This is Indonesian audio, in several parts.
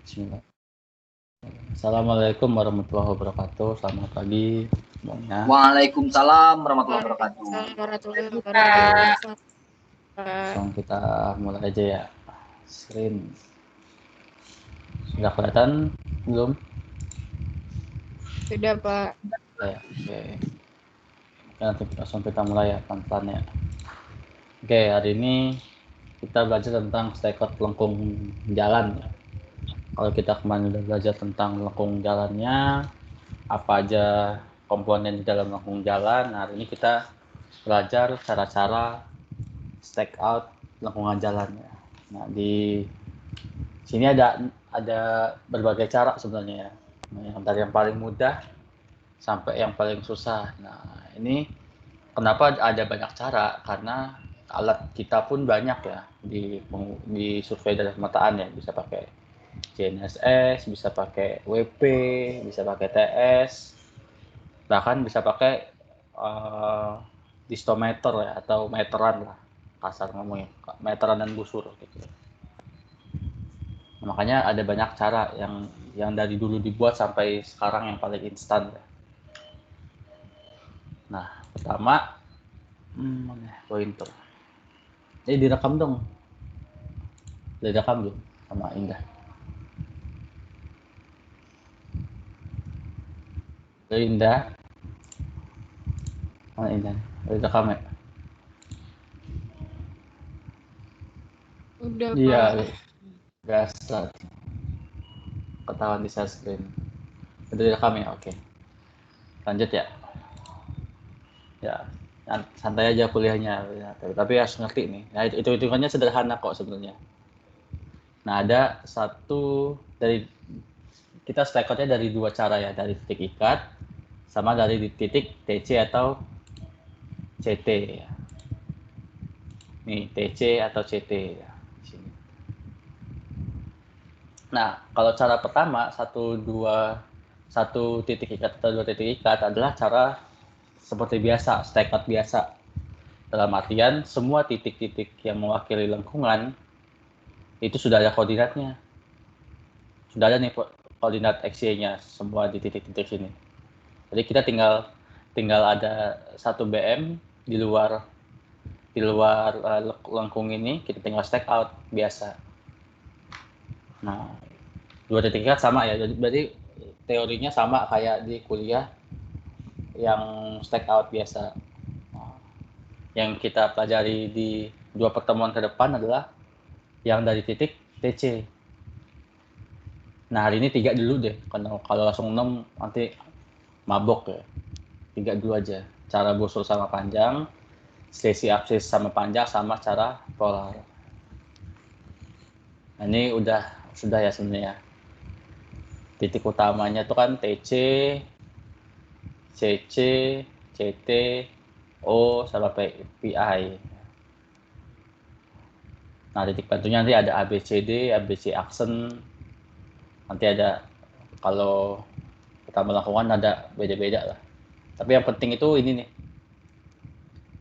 Bismillah. Assalamualaikum warahmatullahi wabarakatuh. Selamat pagi semuanya. Waalaikumsalam warahmatullahi wabarakatuh. Warahmatullahi wabarakatuh. Langsung kita mulai aja ya. Screen. Sudah kelihatan belum? Sudah, Pak. Ya, oke. Nanti langsung kita mulai ya pelan-pelan ya. Oke, hari ini kita belajar tentang stekot lengkung jalan ya. Kalau kita kemarin udah belajar tentang lengkung jalannya, apa aja komponen di dalam lengkung jalan. Nah, hari ini kita belajar cara-cara stake out lengkungan jalan ya. Nah, di sini ada berbagai cara sebenarnya ya. Yang dari yang paling mudah sampai yang paling susah. Nah, ini kenapa ada banyak cara? Karena alat kita pun banyak ya di survei dari pemetaan ya. Bisa pakai GNSS, bisa pakai WP, bisa pakai TS, bahkan bisa pakai distometer ya, atau meteran lah kasar ngomongnya, meteran dan busur gitu. Makanya ada banyak cara yang dari dulu dibuat sampai sekarang yang paling instan ya. Nah, pertama pointer. Ini direkam dong. Direkam belum sama Indah? Indah. Sama Indah. Direkam ya? Udah, Iya, Pak. biasa. Ketahuan di share screen. Udah direkam ya? Oke. Lanjut ya. Ya, santai aja kuliahnya ya. Tapi harus ngerti nih. Nah, itu hitungannya sederhana kok sebenarnya. Nah, ada satu dari kita stake-outnya dari dua cara ya, dari titik ikat sama dari titik TC atau CT ya. Nih, TC atau CT ya. Nah, kalau cara pertama satu titik ikat atau dua titik ikat adalah cara seperti biasa, stake out biasa. Dalam artian semua titik-titik yang mewakili lengkungan itu sudah ada koordinatnya. Sudah ada nih koordinat XY-nya semua di titik-titik sini. Jadi kita tinggal ada 1 BM di luar lengkung ini, kita tinggal stake out biasa. Nah, dua titik ikat sama ya. Jadi berarti teorinya sama kayak di kuliah yang stake out biasa. Yang kita pelajari di dua pertemuan ke depan adalah yang dari titik TC. Nah, hari ini 3 dulu deh. Kalau langsung 6 nanti mabok ya. 3 dulu aja. Cara busur sama panjang, selisih absis sama panjang, sama cara polar. Nah, ini sudah ya sebenarnya. Titik utamanya itu kan TC, CC, CT, O, sama PI. Nah, titik bantunya nanti ada ABCD, ABC aksen. Nanti ada, kalau kita melakukan ada beda-beda lah. Tapi yang penting itu ini nih.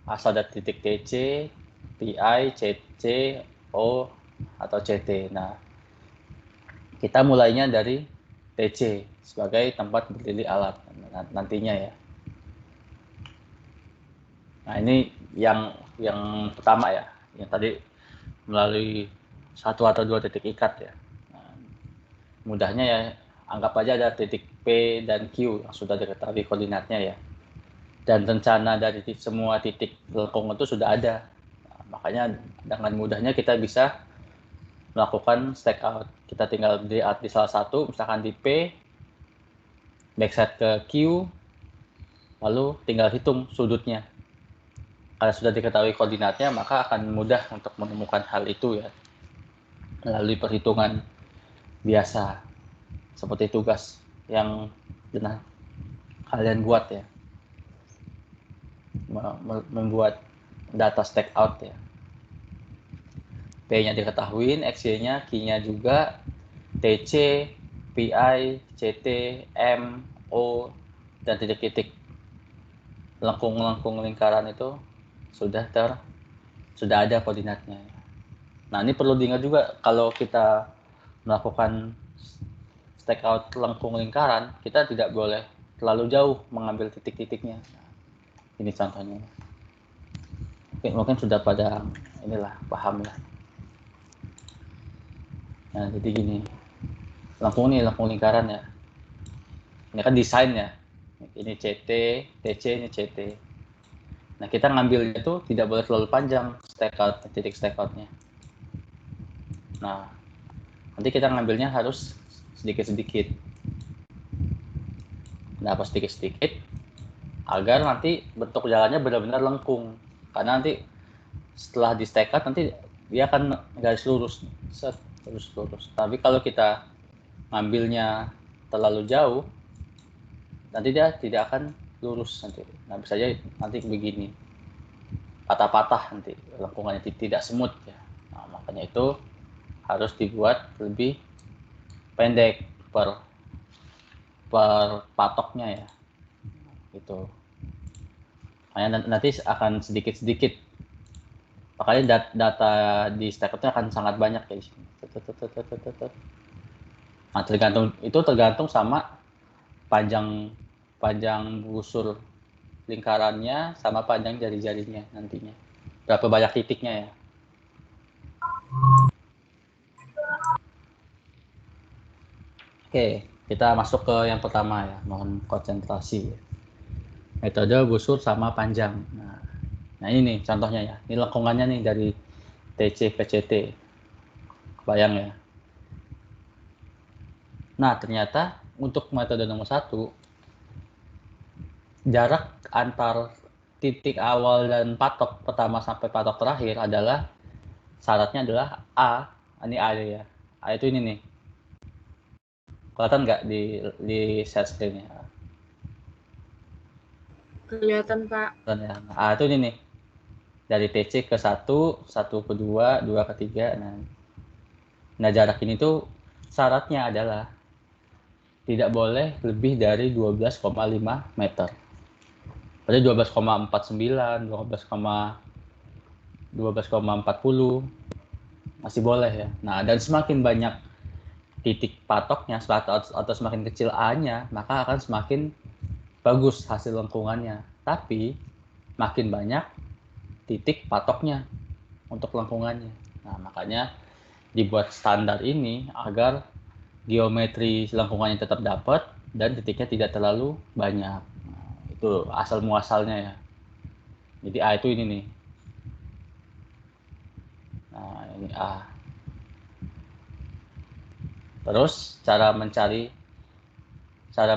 Asal ada titik TC, PI, CC, O, atau CT. Nah, kita mulainya dari TC sebagai tempat berdiri alat nantinya ya. Nah, ini yang pertama ya, yang tadi melalui satu atau dua titik ikat ya. Nah, mudahnya ya, anggap aja ada titik P dan Q yang sudah diketahui koordinatnya ya. Dan rencana dari semua titik lengkung itu sudah ada. Nah, makanya dengan mudahnya kita bisa melakukan stake out. Kita tinggal di salah satu, misalkan di P, backset ke Q, lalu tinggal hitung sudutnya. Karena sudah diketahui koordinatnya, maka akan mudah untuk menemukan hal itu ya, melalui perhitungan biasa, seperti tugas yang pernah kalian buat ya, membuat data stake out ya. P-nya diketahui, X-nya, Q-nya juga, TC, PI, CT, M, O, dan titik-titik lengkung lingkaran itu sudah ada koordinatnya. Nah, ini perlu diingat juga kalau kita melakukan stakeout lengkung lingkaran, kita tidak boleh terlalu jauh mengambil titik-titiknya. Nah, ini contohnya. Mungkin sudah pada inilah paham ya. Nah, jadi gini. Lengkung lingkaran ya. Ini kan desain ya. Ini CT, TC, ini CT. Nah, kita ngambilnya itu tidak boleh terlalu panjang titik stakeoutnya. Nah, nanti kita ngambilnya harus sedikit-sedikit. Kenapa sedikit-sedikit? Agar nanti bentuk jalannya benar-benar lengkung. Karena nanti setelah di stakeout nanti dia akan garis lurus, lurus. Tapi kalau kita ngambilnya terlalu jauh, nanti dia tidak akan lurus nanti. Nah, bisa aja nanti begini. Patah-patah nanti lengkungannya tidak smooth ya. Nah, makanya itu harus dibuat lebih pendek per patoknya ya. Gitu. Makanya nanti akan sedikit-sedikit. Makanya data di stakeoutnya akan sangat banyak ya di sini. Nah, tergantung sama panjang busur lingkarannya sama panjang jari-jarinya nantinya. Berapa banyak titiknya ya. Oke, kita masuk ke yang pertama ya, mohon konsentrasi. Metode busur sama panjang. Nah ini nih contohnya ya, ini lengkungannya nih dari TC ke CT. Bayang ya. Nah ternyata untuk metode nomor 1, jarak antar titik awal dan patok pertama sampai patok terakhir adalah syaratnya adalah A. Ini A ya. A itu ini nih. Kelihatan nggak di share screen-nya? Kelihatan, Pak. Kelihatan ya. Nah, A itu ini nih. Dari TC ke 1 ke 2 ke 3. Nah jarak ini tuh syaratnya adalah tidak boleh lebih dari 12,5 meter. Berarti 12,49, 12,40 masih boleh ya. Nah, dan semakin banyak titik patoknya atau semakin kecil A-nya, maka akan semakin bagus hasil lengkungannya. Tapi makin banyak titik patoknya untuk lengkungannya. Nah, makanya dibuat standar ini agar geometri lengkungannya tetap dapat dan titiknya tidak terlalu banyak. Nah, itu asal muasalnya ya. Jadi A itu ini nih. Nah, ini A. Terus cara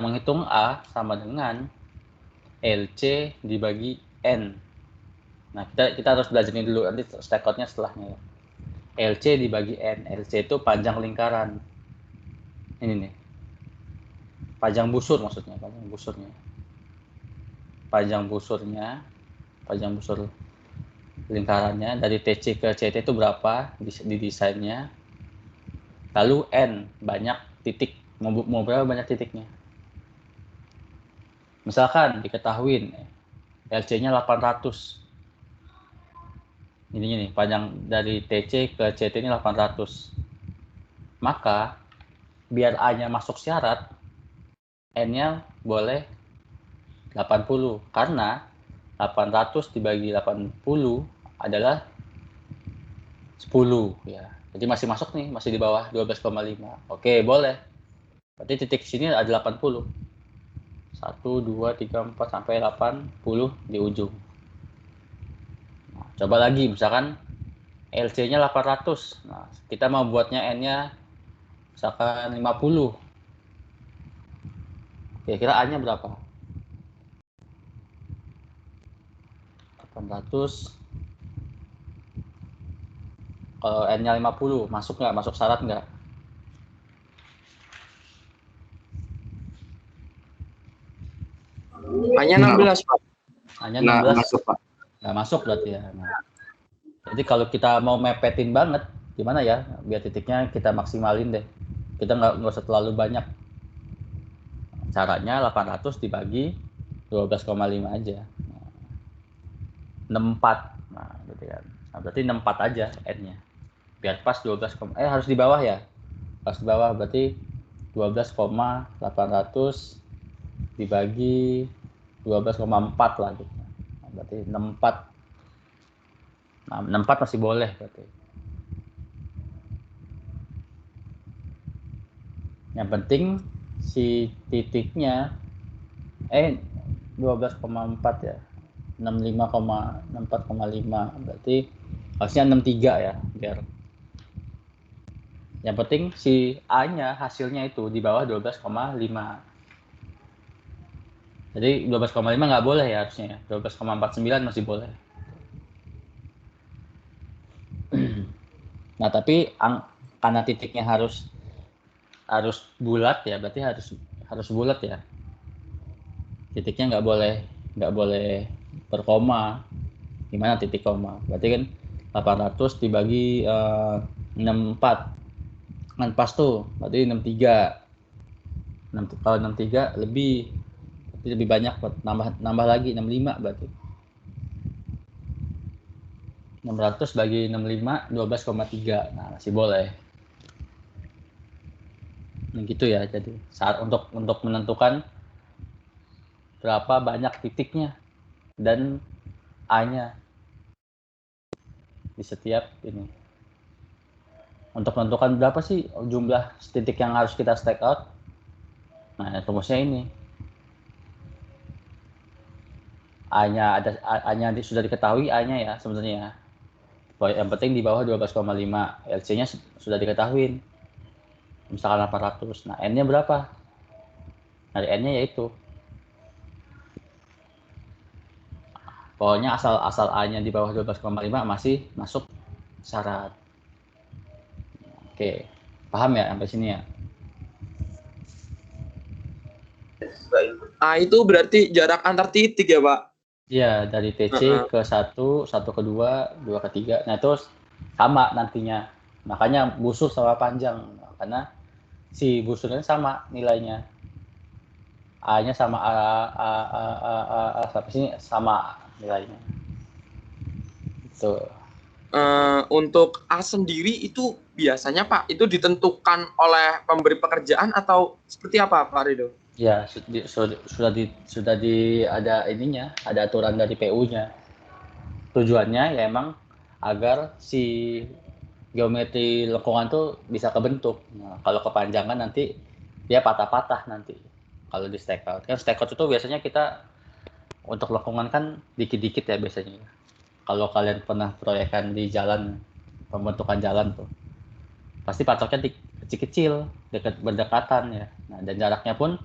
menghitung A sama dengan LC dibagi N. Nah, kita harus belajar ini dulu, nanti stakeoutnya setelahnya ya. LC dibagi N. LC itu panjang lingkaran. Ini nih. Panjang busur maksudnya, panjang busur lingkarannya dari TC ke CT itu berapa di desainnya. Lalu N, banyak titik. Mau berapa banyak titiknya? Misalkan diketahuin LC-nya 800. Ini nih, panjang dari TC ke CT ini 800. Maka biar A-nya masuk syarat, N-nya boleh 80 karena 800 dibagi 80 adalah 10 ya. Jadi masih masuk nih, masih di bawah 12,5. Oke, boleh. Berarti titik sini ada 80. 1 2 3 4 sampai 80 di ujung. Nah, coba lagi misalkan LC-nya 800. Nah, kita mau buatnya N-nya misalkan 50. Kira-kira A-nya berapa? 800. Kalau N-nya 50, masuk nggak? Masuk syarat nggak? Hanya 16, Pak. Hanya 16. Masuk, Pak. Nggak masuk berarti ya. Nah, jadi kalau kita mau mepetin banget, gimana ya? Biar titiknya kita maksimalin deh. Kita nggak usah terlalu banyak. Caranya 800 dibagi 12,5 aja. 64. Nah, gitu kan. Nah, berarti 64 aja N-nya. Biar pas 12, harus di bawah ya. Pas di bawah berarti 12,800 dibagi 12,4 lah gitu. Berarti 64. Nah, 64 masih boleh berarti. Yang penting si titiknya 12,4 ya. 64,5 berarti harusnya 63 ya biar. Yang penting si A-nya hasilnya itu di bawah 12,5. Jadi 12,5 nggak boleh ya harusnya. 12,49 masih boleh. Nah, tapi karena titiknya harus bulat ya, berarti harus bulat ya. Titiknya nggak boleh berkoma. Gimana titik koma? Berarti kan 800 dibagi 64. Kan pas tuh, berarti 63. Kalau 63 lebih banyak, nambah lagi 65 berarti. 600 bagi 65 12,3. Nah, masih boleh. Nah, gitu ya. Jadi saat untuk menentukan berapa banyak titiknya dan A-nya di setiap ini. Untuk menentukan berapa sih jumlah titik yang harus kita stake out. Nah, rumusnya ini. A-nya sudah diketahui A-nya ya sebenarnya. Yang penting di bawah 12,5. LC-nya sudah diketahui. Misalkan 800. Nah, N-nya berapa? Dari N-nya yaitu. Pokoknya asal A-nya di bawah 12,5 masih masuk syarat. Oke. Paham ya sampai sini ya? A itu berarti jarak antar titik ya, Pak? Iya, dari TC ke 1 ke 2 ke 3. Nah, itu sama nantinya. Makanya busur sama panjang. Karena si busurnya sama nilainya. A-nya sama sampai sini sama nilainya. Itu. Untuk A sendiri itu biasanya, Pak, itu ditentukan oleh pemberi pekerjaan atau seperti apa, Pak Rido? Ya, sudah ada ininya, ada aturan dari PU-nya. Tujuannya ya emang agar si geometri lengkungan tuh bisa kebentuk. Nah, kalau kepanjangan nanti dia patah-patah nanti. Kalau di stakeout. Kan stakeout itu biasanya kita untuk lengkungan kan dikit-dikit ya biasanya. Kalau kalian pernah proyekan di jalan, pembentukan jalan tuh, pasti patoknya kecil-kecil, berdekatan ya. Nah, dan jaraknya pun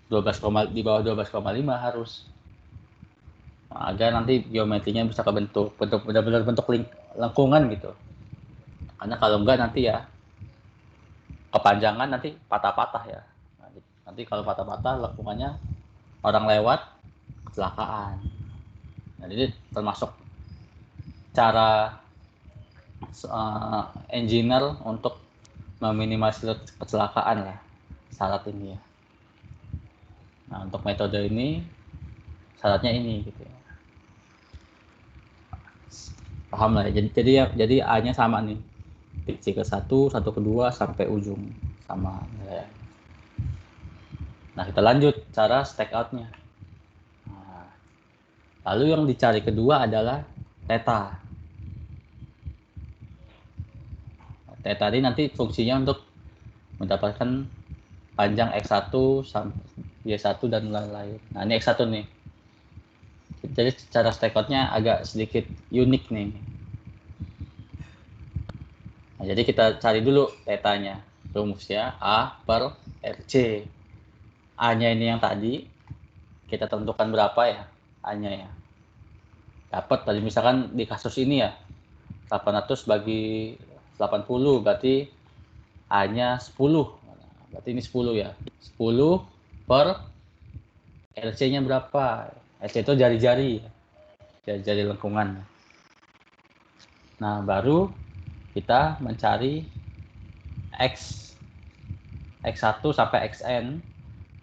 di bawah 12,5 harus. Nah, agar nanti geometrinya bisa kebentuk, benar-benar bentuk lengkungan gitu. Karena kalau enggak nanti ya kepanjangan nanti patah-patah ya. Nanti kalau patah-patah lengkungannya orang lewat kecelakaan. Nah, jadi termasuk cara engineer untuk meminimalisir kecelakaan ya syarat ini ya. Nah, untuk metode ini syaratnya ini gitu ya. Paham lah ya. Jadi A-nya sama nih. TC ke 1 ke 2 sampai ujung sama ya. Nah, kita lanjut cara stake out-nya. Nah, lalu yang dicari kedua adalah theta. Theta ini nanti fungsinya untuk mendapatkan panjang X1 sampai Y1 dan lain-lain. Nah, ini X1 nih. Jadi cara stake out-nya agak sedikit unik nih. Nah, jadi kita cari dulu theta-nya. Rumusnya A per RC. A-nya ini yang tadi. Kita tentukan berapa ya A-nya ya. Dapat tadi misalkan di kasus ini ya. 800 bagi 80 berarti A-nya 10. Berarti ini 10 ya. 10 per LC-nya berapa? LC itu jari-jari. Jari-jari lengkungan. Nah, baru kita mencari X1 sampai XN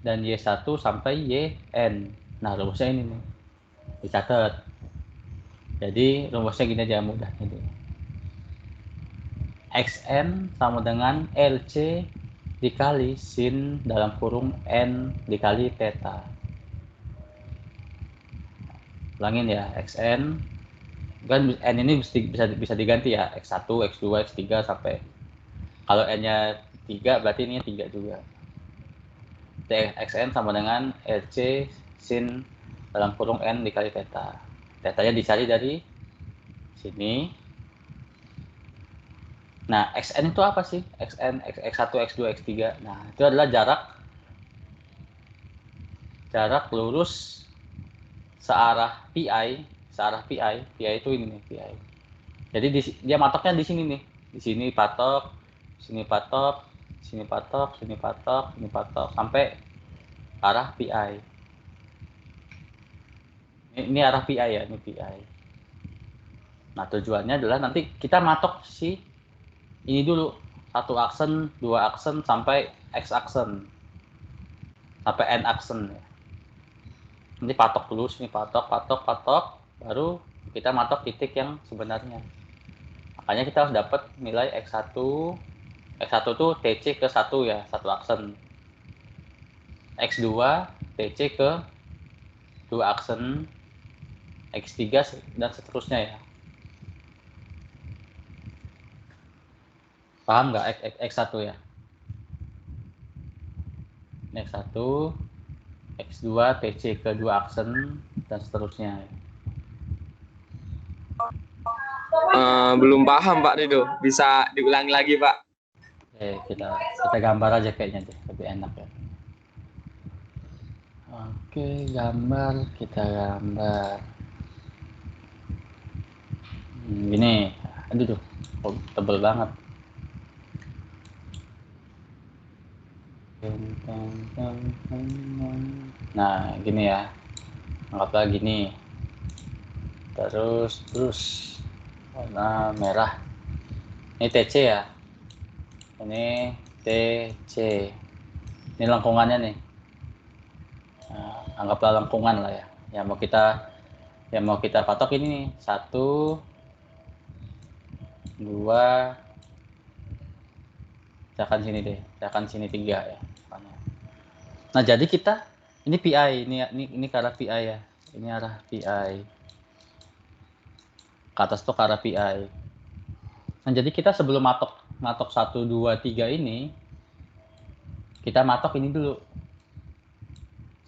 dan Y1 sampai YN. Nah, rumusnya ini nih. Dicatat. Jadi, rumusnya gini aja mudah ini. XN sama dengan LC dikali sin dalam kurung n dikali theta. Ulangin ya, xn kan n ini bisa diganti ya, x1, x2, x3 sampai kalau n-nya 3 berarti ini 3 juga. xn sama dengan rc sin dalam kurung n dikali theta. Thetanya dicari dari sini. Nah, xn itu apa sih? Xn, x1, x2, x3. Nah, itu adalah jarak lurus searah pi, pi itu ini nih, pi. Jadi dia matoknya di sini nih. Di sini patok, sini patok, sini patok, sini patok, sini patok sampai arah pi. Ini arah pi ya, ini pi. Nah, tujuannya adalah nanti kita matok si ini dulu, 1 aksen, 2 aksen sampai x aksen. Sampai n aksen. Nanti patok dulu, sini patok, baru kita matok titik yang sebenarnya. Makanya kita harus dapat nilai x1 itu tc ke 1 ya, 1 aksen. x2 tc ke 2 aksen, x3 dan seterusnya ya. Paham nggak x1 ya? X1, x2 tc ke 2 aksen dan seterusnya. Belum paham Pak Rido, bisa diulangi lagi Pak. Kita gambar aja kayaknya deh, lebih enak ya. Oke, kita gambar. Gini, aduh tuh, tebel banget. Nah, gini ya. Anggaplah gini. Terus warna merah. Ini TC ya. Ini TC. Ini lengkungannya nih. Nah, anggaplah lengkungan lah ya. Yang mau kita patok ini nih. 1, 2, misalkan sini deh. Misalkan sini 3 ya. Nah, jadi kita ini PI, ini ke arah PI ya. Ini arah PI. Ke atas tuh ke arah PI. Nah, jadi kita sebelum matok 1, 2, 3 ini, kita matok ini dulu.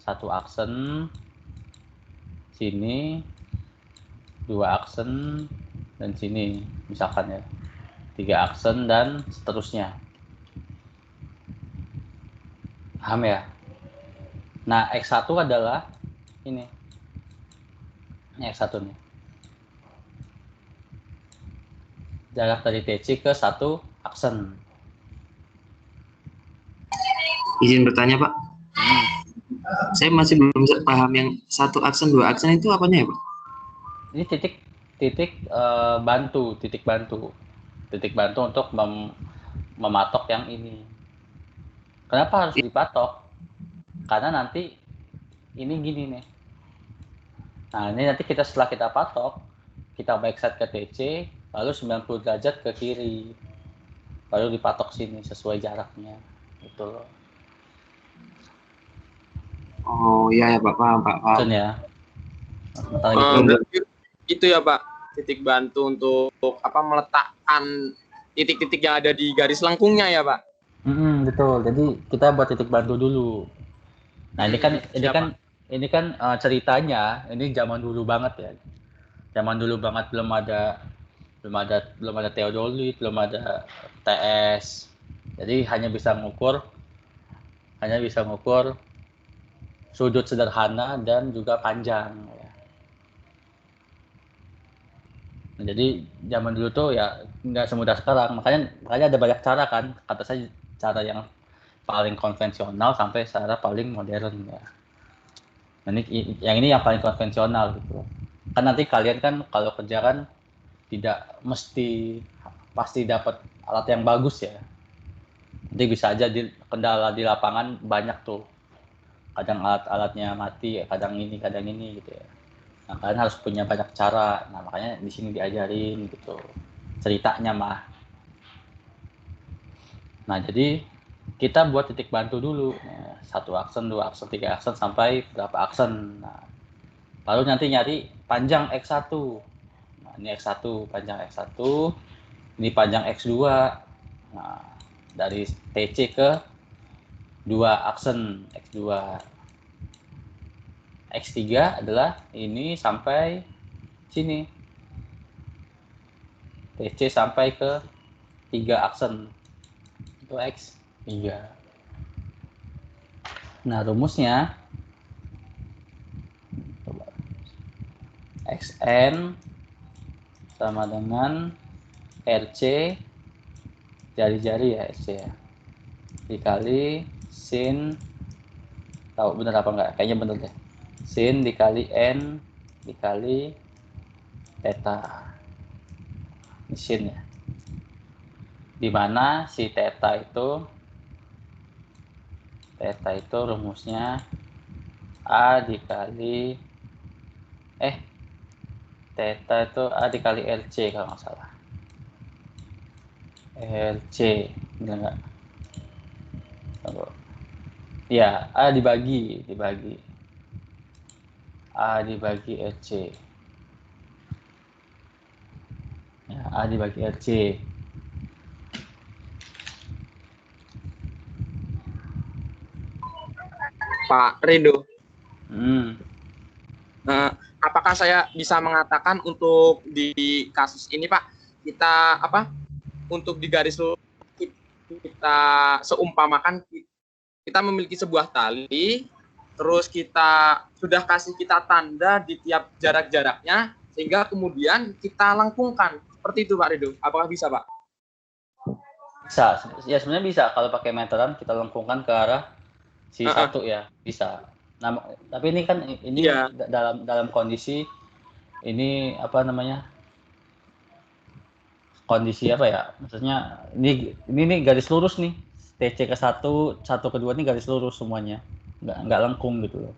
1 aksen sini, 2 aksen dan sini misalkan ya. 3 aksen dan seterusnya. Paham ya? Nah, X1 adalah ini. Ini X1 nih. Jarak dari TC ke 1 aksen. Izin bertanya Pak. Saya masih belum paham yang 1 aksen, 2 aksen itu apanya ya Pak? Ini titik bantu untuk mematok yang ini. Kenapa harus dipatok? Karena nanti ini gini nih. Nah, ini nanti setelah kita patok, kita backset ke TC, lalu 90 derajat ke kiri. Baru dipatok sini sesuai jaraknya. Gitu loh. Oh iya ya Pak, paham Pak. Betul ya. Berarti itu ya Pak, titik bantu untuk meletakkan titik-titik yang ada di garis lengkungnya ya Pak. Betul. Jadi kita buat titik bantu dulu. Nah, ini kan ceritanya ini zaman dulu banget ya. Zaman dulu banget belum ada teodolit, belum ada TS. Jadi hanya bisa ngukur sudut sederhana dan juga panjang ya. Nah, jadi zaman dulu tuh ya nggak semudah sekarang. Makanya ada banyak cara kan. Kata saya cara yang paling konvensional sampai cara paling modern ya. Nah, ini yang paling konvensional gitu. Kan nanti kalian kan kalau kerja kan tidak pasti dapat alat yang bagus ya. Nanti bisa aja kendala di lapangan banyak tuh. Kadang alat-alatnya mati, kadang ini gitu ya. Nah, kalian harus punya banyak cara. Nah, makanya di sini diajarin gitu. Ceritanya mah. Nah, jadi kita buat titik bantu dulu. Nah, 1 aksen, 2 aksen, 3 aksen, sampai berapa aksen. Nah, baru nanti nyari panjang X1. Nah, ini X1, panjang X1. Ini panjang X2. Nah, dari TC ke 2 aksen X2. X3 adalah ini sampai sini. TC sampai ke 3 aksen. Itu X3. Nah, rumusnya Xn sama dengan RC jari-jari ya, RC ya, dikali sin, tahu bener apa enggak? Kayaknya bener deh. Sin dikali N dikali theta. Ini sin ya. Dimana si theta itu rumusnya A dikali theta itu A dikali RC kalau nggak salah. RC, bener nggak? Tunggu. Ya, A dibagi RC. Ya, A dibagi RC. Pak Rido. Hmm. Apakah saya bisa mengatakan untuk di kasus ini, Pak, kita untuk di garis lurus kita seumpamakan kita memiliki sebuah tali, terus kita sudah kasih kita tanda di tiap jarak-jaraknya, sehingga kemudian kita lengkungkan. Seperti itu, Pak Rido. Apakah bisa, Pak? Bisa, ya sebenarnya bisa kalau pakai meteran kita lengkungkan ke arah si satu ya, bisa. Nah, tapi ini kan dalam kondisi ini kondisi apa ya? Maksudnya ini garis lurus nih. TC ke 1 ke 2 ini garis lurus semuanya. Enggak lengkung gitu loh.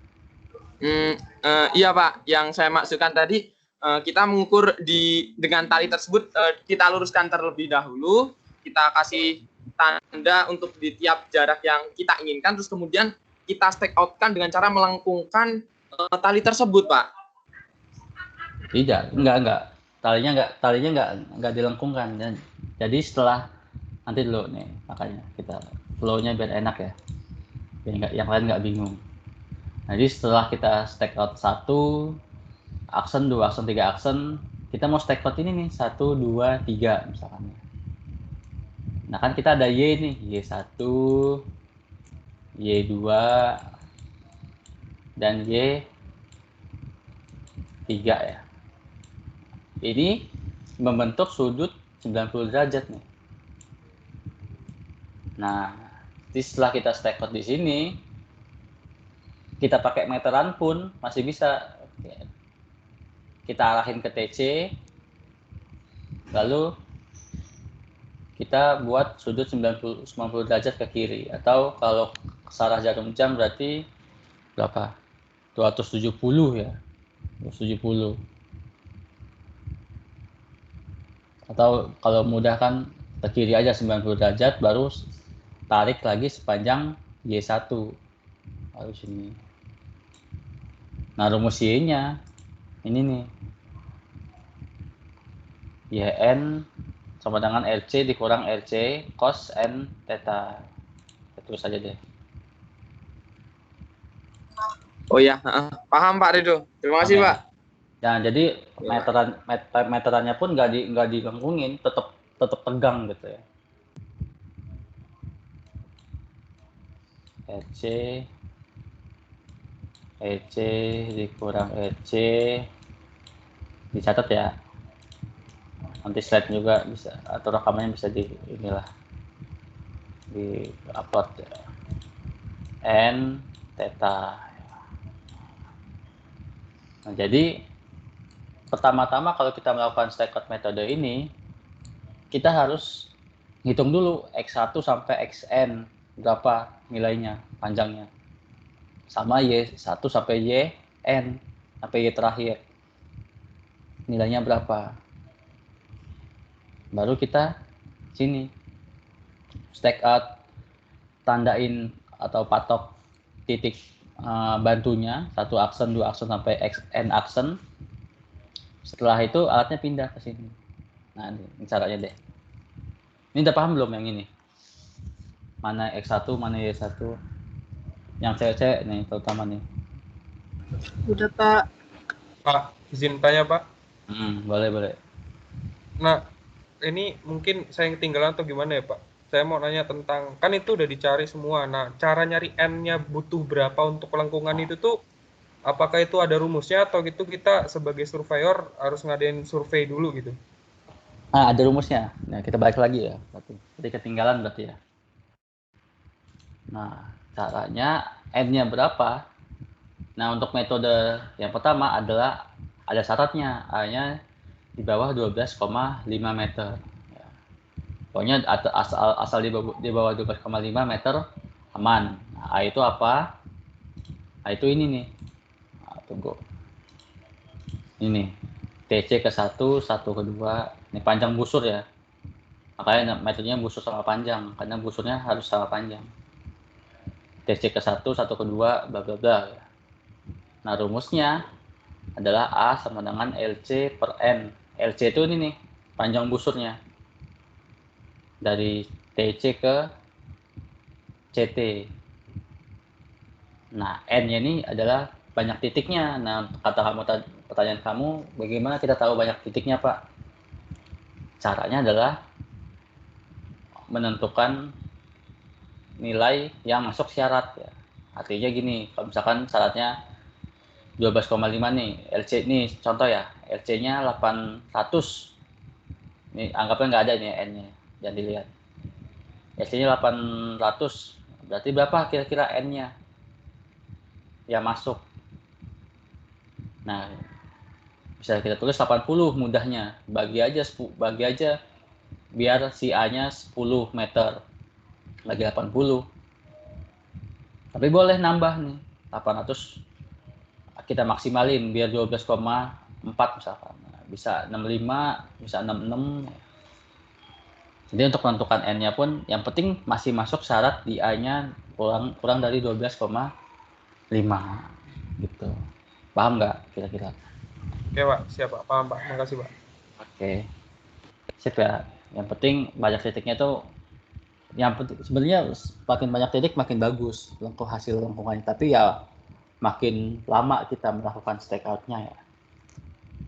Iya, Pak. Yang saya maksudkan tadi kita mengukur dengan tali tersebut, kita luruskan terlebih dahulu, kita kasih tanda untuk di tiap jarak yang kita inginkan, terus kemudian kita stake out-kan dengan cara melengkungkan tali tersebut, Pak. Tidak, enggak. Talinya enggak dilengkungkan. Jadi setelah nanti dulu nih, makanya kita flow-nya biar enak ya. Biar yang lain enggak bingung. Jadi setelah kita stake out 1 aksen, 2 aksen, 3 aksen, kita mau stake out ini nih 1, 2, 3 misalkan. Nah kan kita ada Y nih, Y1, Y2, dan Y3 ya. Ini membentuk sudut 90 derajat nih. Nah, setelah kita stake out di sini, kita pakai meteran pun masih bisa. Kita arahin ke TC, lalu kita buat sudut 90 derajat ke kiri, atau kalau searah jarum jam berarti berapa? 270 ya. 270. Atau kalau mudah kan ke kiri aja 90 derajat, baru tarik lagi sepanjang Y1. Lalu sini. Nah, rumus Y-nya ini nih. YN sama dengan RC dikurang RC cos N theta. Terus aja deh. Oh ya, paham Pak Rido. Terima kasih, Pak. Nah, jadi meterannya pun nggak dilengkungin, tetap tegang gitu ya. EC dikurang EC, dicatat ya. Nanti slide juga bisa, atau rekamannya bisa di upload ya. N theta. Nah, jadi pertama-tama kalau kita melakukan stake out metode ini, kita harus hitung dulu X1 sampai Xn berapa nilainya, panjangnya. Sama Y1 sampai Yn, sampai Y terakhir. Nilainya berapa? Baru kita sini stake out tandain atau patok titik bantunya, 1 aksen, 2 aksen sampai n aksen. Setelah itu alatnya pindah ke sini. Nah, ini caranya deh. Ini udah paham belum yang ini? Mana X1, mana Y1? Yang cewek-cewek nih terutama nih. Udah, Pak. Pak, izin tanya Pak. Boleh. Nah, ini mungkin saya yang ketinggalan atau gimana ya Pak? Saya mau nanya tentang, kan itu udah dicari semua. Nah, cara nyari N-nya butuh berapa untuk lengkungan itu tuh, apakah itu ada rumusnya atau gitu kita sebagai surveyor harus ngadain survei dulu gitu? Ada rumusnya. Nah, kita balik lagi ya. Berarti ketinggalan berarti ya. Nah, caranya N-nya berapa? Nah, untuk metode yang pertama adalah ada syaratnya, A-nya di bawah 12,5 meter. Ya. Pokoknya asal di bawah 12,5 meter aman. Nah, A itu apa? A itu ini nih. Nah, tunggu. Ini TC ke 1, 1 ke 2. Ini panjang busur ya. Makanya metodenya busur sama panjang, karena busurnya harus sama panjang. TC ke 1, 1 ke 2, bla bla bla. Nah, rumusnya adalah A sama dengan LC per N. LC itu ini nih, panjang busurnya. Dari TC ke CT. Nah, N-nya ini adalah banyak titiknya. Nah, pertanyaan kamu, bagaimana kita tahu banyak titiknya, Pak? Caranya adalah menentukan nilai yang masuk syarat ya. Artinya gini, kalau misalkan syaratnya 12,5 nih, LC nih contoh ya, LC-nya 800. Ini anggapnya nggak ada nih N-nya, jangan dilihat. LC-nya 800, berarti berapa kira-kira N-nya yang masuk? Nah, bisa kita tulis 80 mudahnya, bagi aja biar si A-nya 10 meter, bagi 80. Tapi boleh nambah nih, 800 kita maksimalin biar 12,4 misalkan. Nah, bisa 65, bisa 66. Jadi untuk menentukan N-nya pun yang penting masih masuk syarat di A-nya kurang dari 12,5 gitu. Paham nggak kira-kira? Oke Pak, siap Pak, paham Pak, makasih Pak. Oke. Sip ya. Yang penting banyak titiknya tuh, yang penting sebenarnya makin banyak titik makin bagus hasil lengkungannya, tapi ya makin lama kita melakukan stake out-nya ya.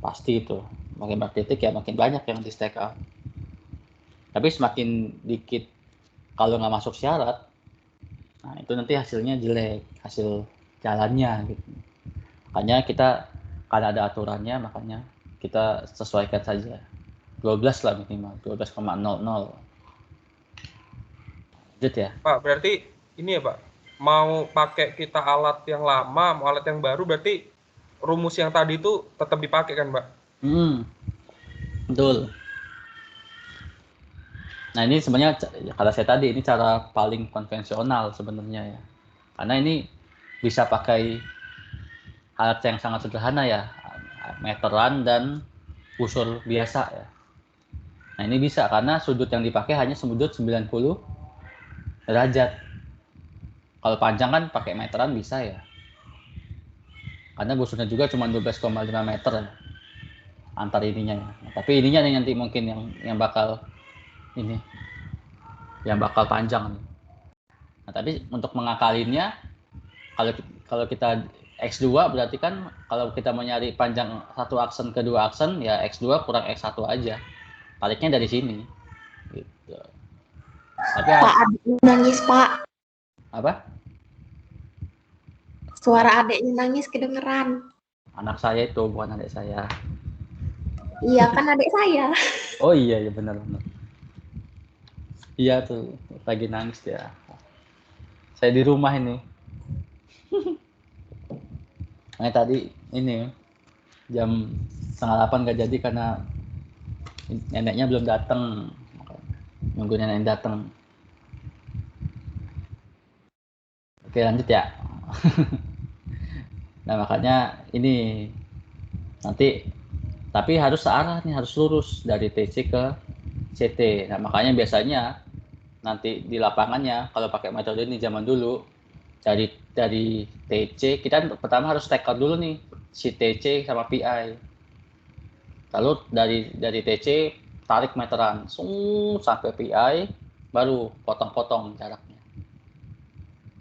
Pasti itu. Makin banyak titik ya makin banyak yang di stake out. Tapi semakin dikit kalau nggak masuk syarat, nah itu nanti hasilnya jelek, hasil jalannya gitu. Makanya kita, karena ada aturannya, makanya kita sesuaikan saja. 12 lah minimal, 12,00. Lanjut ya. Pak, berarti ini ya Pak, mau pakai kita alat yang lama, mau alat yang baru, berarti rumus yang tadi itu tetap dipakai kan Pak? Betul. Nah ini sebenarnya, kata saya tadi, ini cara paling konvensional sebenarnya ya. Karena ini bisa pakai alat yang sangat sederhana ya, meteran dan busur biasa ya. Nah ini bisa karena sudut yang dipakai hanya sudut 90 derajat. Kalau panjang kan pakai meteran bisa ya. Karena busurnya juga cuma 12,5 meter ya, antar ininya ya. Nah, tapi ininya nih nanti mungkin yang bakal ini, yang bakal panjang. Nah tapi untuk mengakalinnya, kalau kita X2 berarti kan kalau kita mau nyari panjang 1 aksen ke 2 aksen ya X2 kurang X1 aja. Tariknya dari sini. Gitu. Tapi Pak, adiknya nangis, Pak. apa? Suara adiknya nangis kedengeran. Anak saya itu, bukan adik saya. Iya, kan adik saya. Oh iya benar. Iya tuh, lagi nangis dia. Saya di rumah ini. Nah tadi ini jam 7:30 nggak jadi karena neneknya belum datang, nunggu nenek datang. Oke lanjut ya. Nah makanya ini nanti, tapi harus searah nih, harus lurus dari TC ke CT. Nah makanya biasanya nanti di lapangannya kalau pakai metode ini zaman dulu dari TC kita pertama harus take out dulu nih si TC sama PI. Lalu dari TC tarik meteran sampai PI baru potong-potong jaraknya.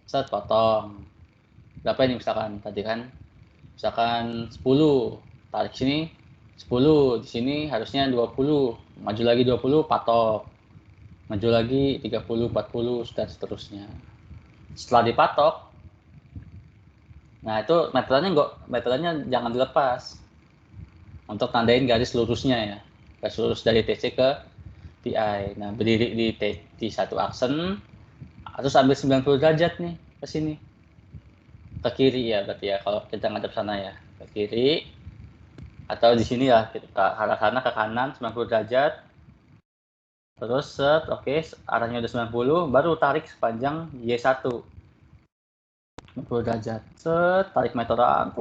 Set potong. Berapa ini misalkan tadi kan? Misalkan 10 tarik sini 10 di sini harusnya 20 maju lagi 20 patok maju lagi 30 40 dan seterusnya. Setelah dipatok, nah itu meterannya jangan dilepas untuk tandain garis lurusnya ya, garis lurus dari TC ke PI. Nah berdiri di satu aksen terus ambil 90 derajat nih ke sini ke kiri ya, berarti ya kalau kita ngadep sana ya ke kiri atau di sini ya kita arah sana ke kanan 90 derajat. Terus set, oke, arahnya udah 90, baru tarik sepanjang Y1. 90 derajat. Set, tarik meteran.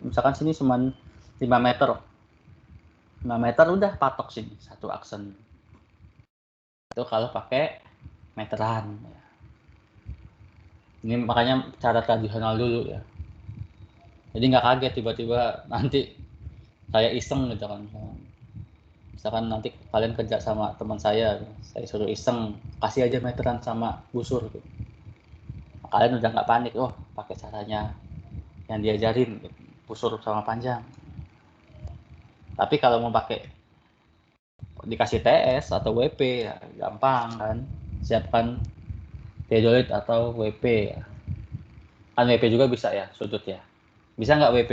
Misalkan sini cuma 5 meter. 5 meter udah patok sini, satu aksen. Itu kalau pakai meteran. Ini makanya cara tradisional dulu ya. Jadi nggak kaget tiba-tiba nanti saya iseng gitu kan. Misalkan nanti kalian kerja sama teman saya suruh iseng kasih aja meteran sama busur gitu. Kalian udah nggak panik, oh pakai caranya yang diajarin gitu. Busur sama panjang. Tapi kalau mau pakai dikasih TS atau WP ya gampang kan, siapkan teodolit atau WP ya. Kan WP juga bisa ya sudut ya, bisa nggak WP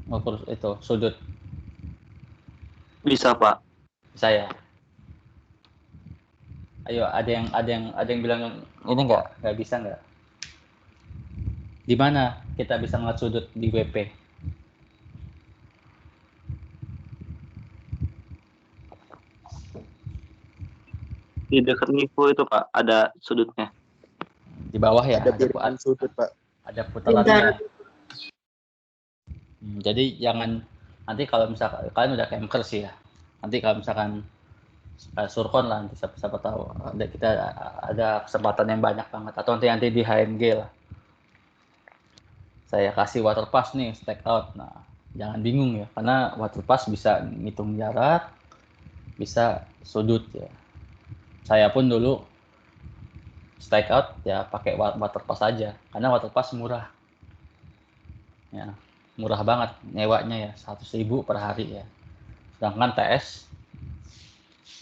ngukur itu sudut? Bisa, Pak. Bisa ya. Ayo, ada yang bilang ini nggak bisa nggak? Di mana kita bisa ngeliat sudut di WP? Di dekat Nivo itu, Pak, ada sudutnya. Di bawah ya. Ada piringan sudut, Pak. Ada putarannya. Jadi jangan nanti kalau misalkan kalian udah camper sih ya. Nanti kalau misalkan surkon lah nanti siapa tahu kita ada kesempatan yang banyak banget atau nanti di HMG lah saya kasih water pass nih stack out. Nah jangan bingung ya karena water pass bisa ngitung jarak bisa sudut ya. Saya pun dulu stack out ya pakai water pass aja karena water pass murah ya, murah banget nyewanya ya 100.000 per hari ya, sedangkan TS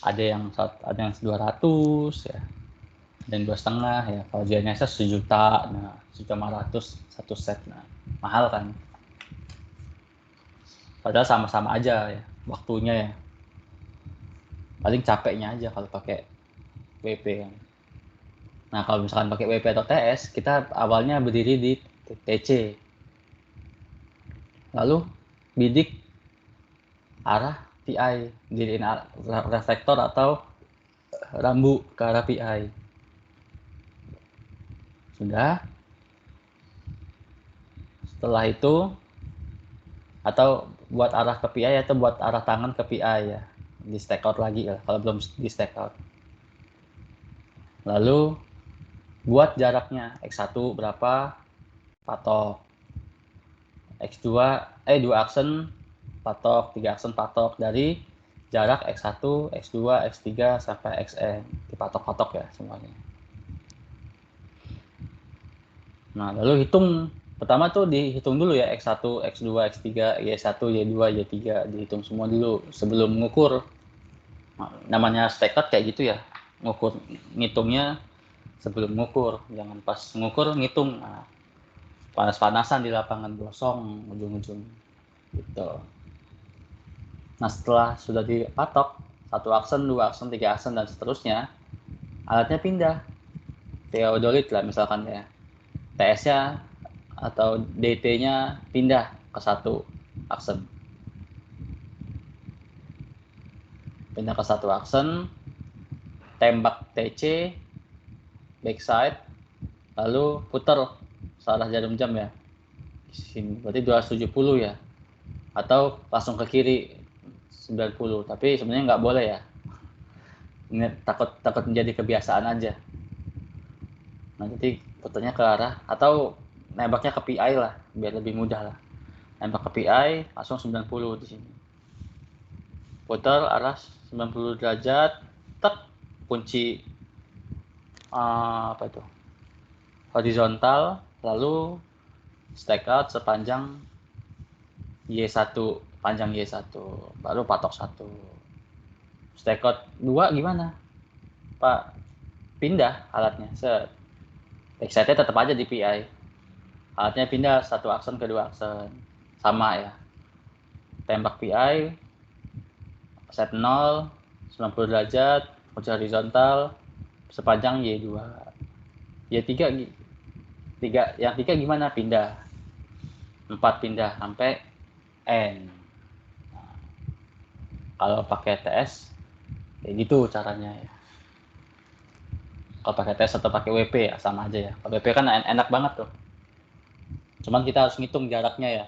ada yang 200 ya, ada yang 2,5 ya. Kalau JNS 1 juta, nah 1.500 satu set, nah mahal kan. Padahal sama-sama aja ya waktunya ya. Paling capeknya aja kalau pakai WP kan. Nah kalau misalkan pakai WP atau TS, kita awalnya berdiri di TC, lalu bidik arah PI, diriin reflektor atau rambu ke arah PI. Sudah. Setelah itu atau buat arah ke PI atau buat arah tangan ke PI ya. Di stack out lagi ya kalau belum di stack out. Lalu buat jaraknya X1 berapa? Patok. X2 2 aksen patok, 3 aksen patok dari jarak X1, X2, X3 sampai XN. Dipatok-patok ya semuanya. Nah, lalu hitung. Pertama tuh dihitung dulu ya X1, X2, X3, Y1, Y2, Y3 dihitung semua dulu sebelum mengukur. Nah, namanya stack out kayak gitu ya. Ngitungnya sebelum mengukur, jangan pas mengukur ngitung. Nah, panas-panasan di lapangan gosong ujung-ujung gitu. Nah setelah sudah dipatok 1 aksen, 2 aksen, 3 aksen dan seterusnya, alatnya pindah teodolit lah misalkan ya, TS-nya atau DT-nya pindah ke 1 aksen, pindah ke 1 aksen, tembak TC backside, lalu putar salah jarum jam ya di sini, berarti 270 ya, atau langsung ke kiri 90, tapi sebenarnya nggak boleh ya, Ini takut menjadi kebiasaan aja. Nah, jadi putarnya ke arah atau nembaknya ke PI lah, biar lebih mudah lah. Nembak ke PI langsung 90 di sini. Putar arah 90 derajat, tek, kunci apa itu? Horizontal, lalu stack out sepanjang Y1, panjang Y1, baru patok 1. Stack out 2 gimana? Pak, pindah alatnya. Set. Excite tetap aja di PI. Alatnya pindah satu aksen ke 2 aksen. Sama ya. Tembak PI, set 0, 90 derajat, kunci horizontal, sepanjang Y2. Y3 yang 3 gimana? Pindah. 4 pindah sampai N. Nah, kalau pakai TS kayak gitu caranya ya. Kalau pakai TS atau pakai WP ya sama aja ya. Kalau WP kan enak banget tuh. Cuman kita harus ngitung jaraknya ya.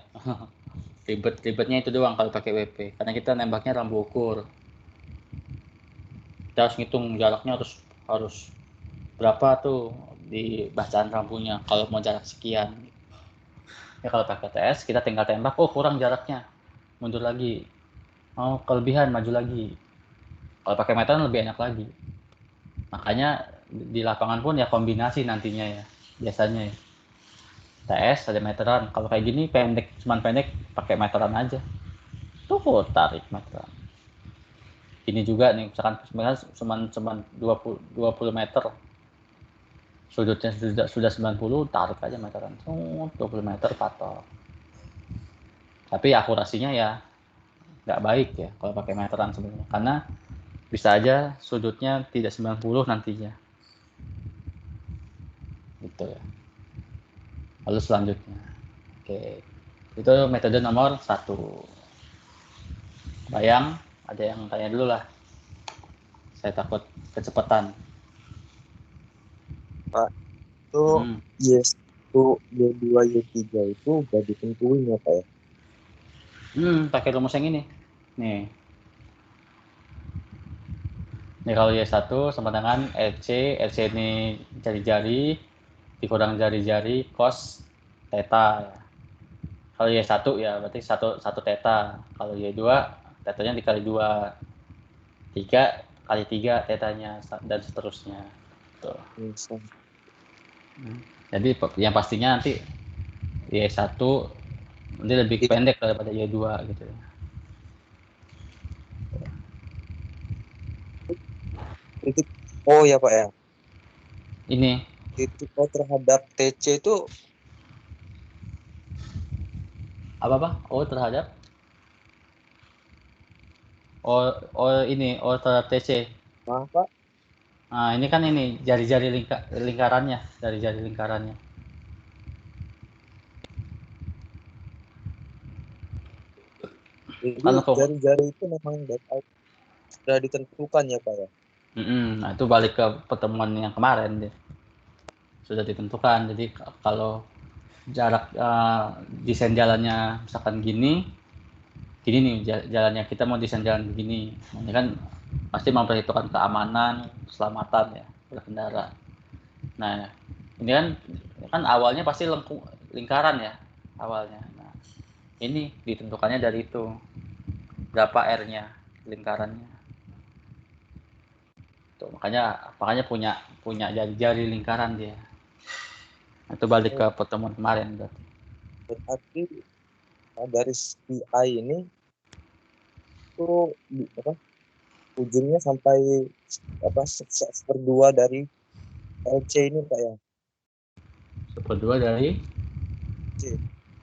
Ribetnya itu doang kalau pakai WP. Karena kita nembaknya rambu ukur. Kita harus ngitung jaraknya harus berapa tuh di bacaan rambunya kalau mau jarak sekian. Ya kalau pakai TS kita tinggal tembak, oh kurang jaraknya, mundur lagi. Oh kelebihan, maju lagi. Kalau pakai meteran lebih enak lagi. Makanya di lapangan pun ya kombinasi nantinya ya, biasanya ya. TS ada meteran. Kalau kayak gini cuman pendek pakai meteran aja. Tuh tarik meteran. Ini juga nih, misalkan cuman 20 meter. Sudutnya sudah 90, tarik aja meteran. 20 meter patok. Tapi akurasinya ya nggak baik ya kalau pakai meteran sebenarnya. Karena bisa aja sudutnya tidak 90 nantinya. Gitu ya. Lalu selanjutnya. Oke. Itu metode nomor 1. Bayang, ada yang tanya dulu lah. Saya takut kecepatan. Pak, itu Y1, Y2, Y3 itu udah ditentuin ya Pak ya? Pakai rumus yang ini. Nih. Nih kalau Y1 sama dengan RC ini jari-jari dikurang jari-jari cos theta ya. Kalau Y1 ya berarti 1 theta. Kalau Y2 tetanya dikali 2. 3 kali 3 tetanya dan seterusnya. Tuh. Jadi yang pastinya nanti Y1 nanti lebih pendek daripada Y2 gitu. Oh ya Pak ya. Ini Itu terhadap TC itu apa? Oh terhadap terhadap TC. Pak? Nah, ini kan ini jari-jari lingkarannya, jari-jari lingkarannya. Jadi Kalau jari-jari itu memang sudah ditentukan ya Pak ya? Nah itu balik ke pertemuan yang kemarin deh. Sudah ditentukan. Jadi kalau jarak desain jalannya misalkan gini nih jalannya, kita mau desain jalan begini. Ini kan pasti memperhitungkan keamanan, keselamatan ya berkendara. Nah ini kan awalnya pasti lingkaran ya awalnya. Nah ini ditentukannya dari itu berapa R-nya lingkarannya. Tuh, makanya punya jari-jari lingkaran dia. Itu balik ke pertemuan kemarin berarti. Berarti garis PI ini itu ujungnya sampai 1/2 dari LC ini Pak ya? 1/2 dari C,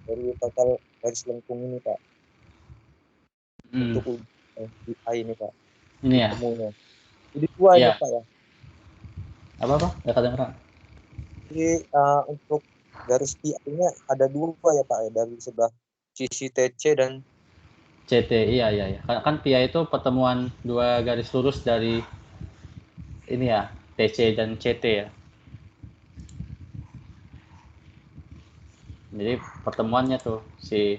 dari total garis lengkung ini Pak. Untuk PI ini Pak. Ini ya. Temunya. Jadi 2 ini Pak ya. Apa? Ya kedengeran. Jadi untuk garis PI-nya ada 2 ya Pak ya, dari sebelah sisi TC dan CT. Iya. Kan PI itu pertemuan 2 garis lurus dari ini ya, TC dan CT ya. Jadi pertemuannya tuh si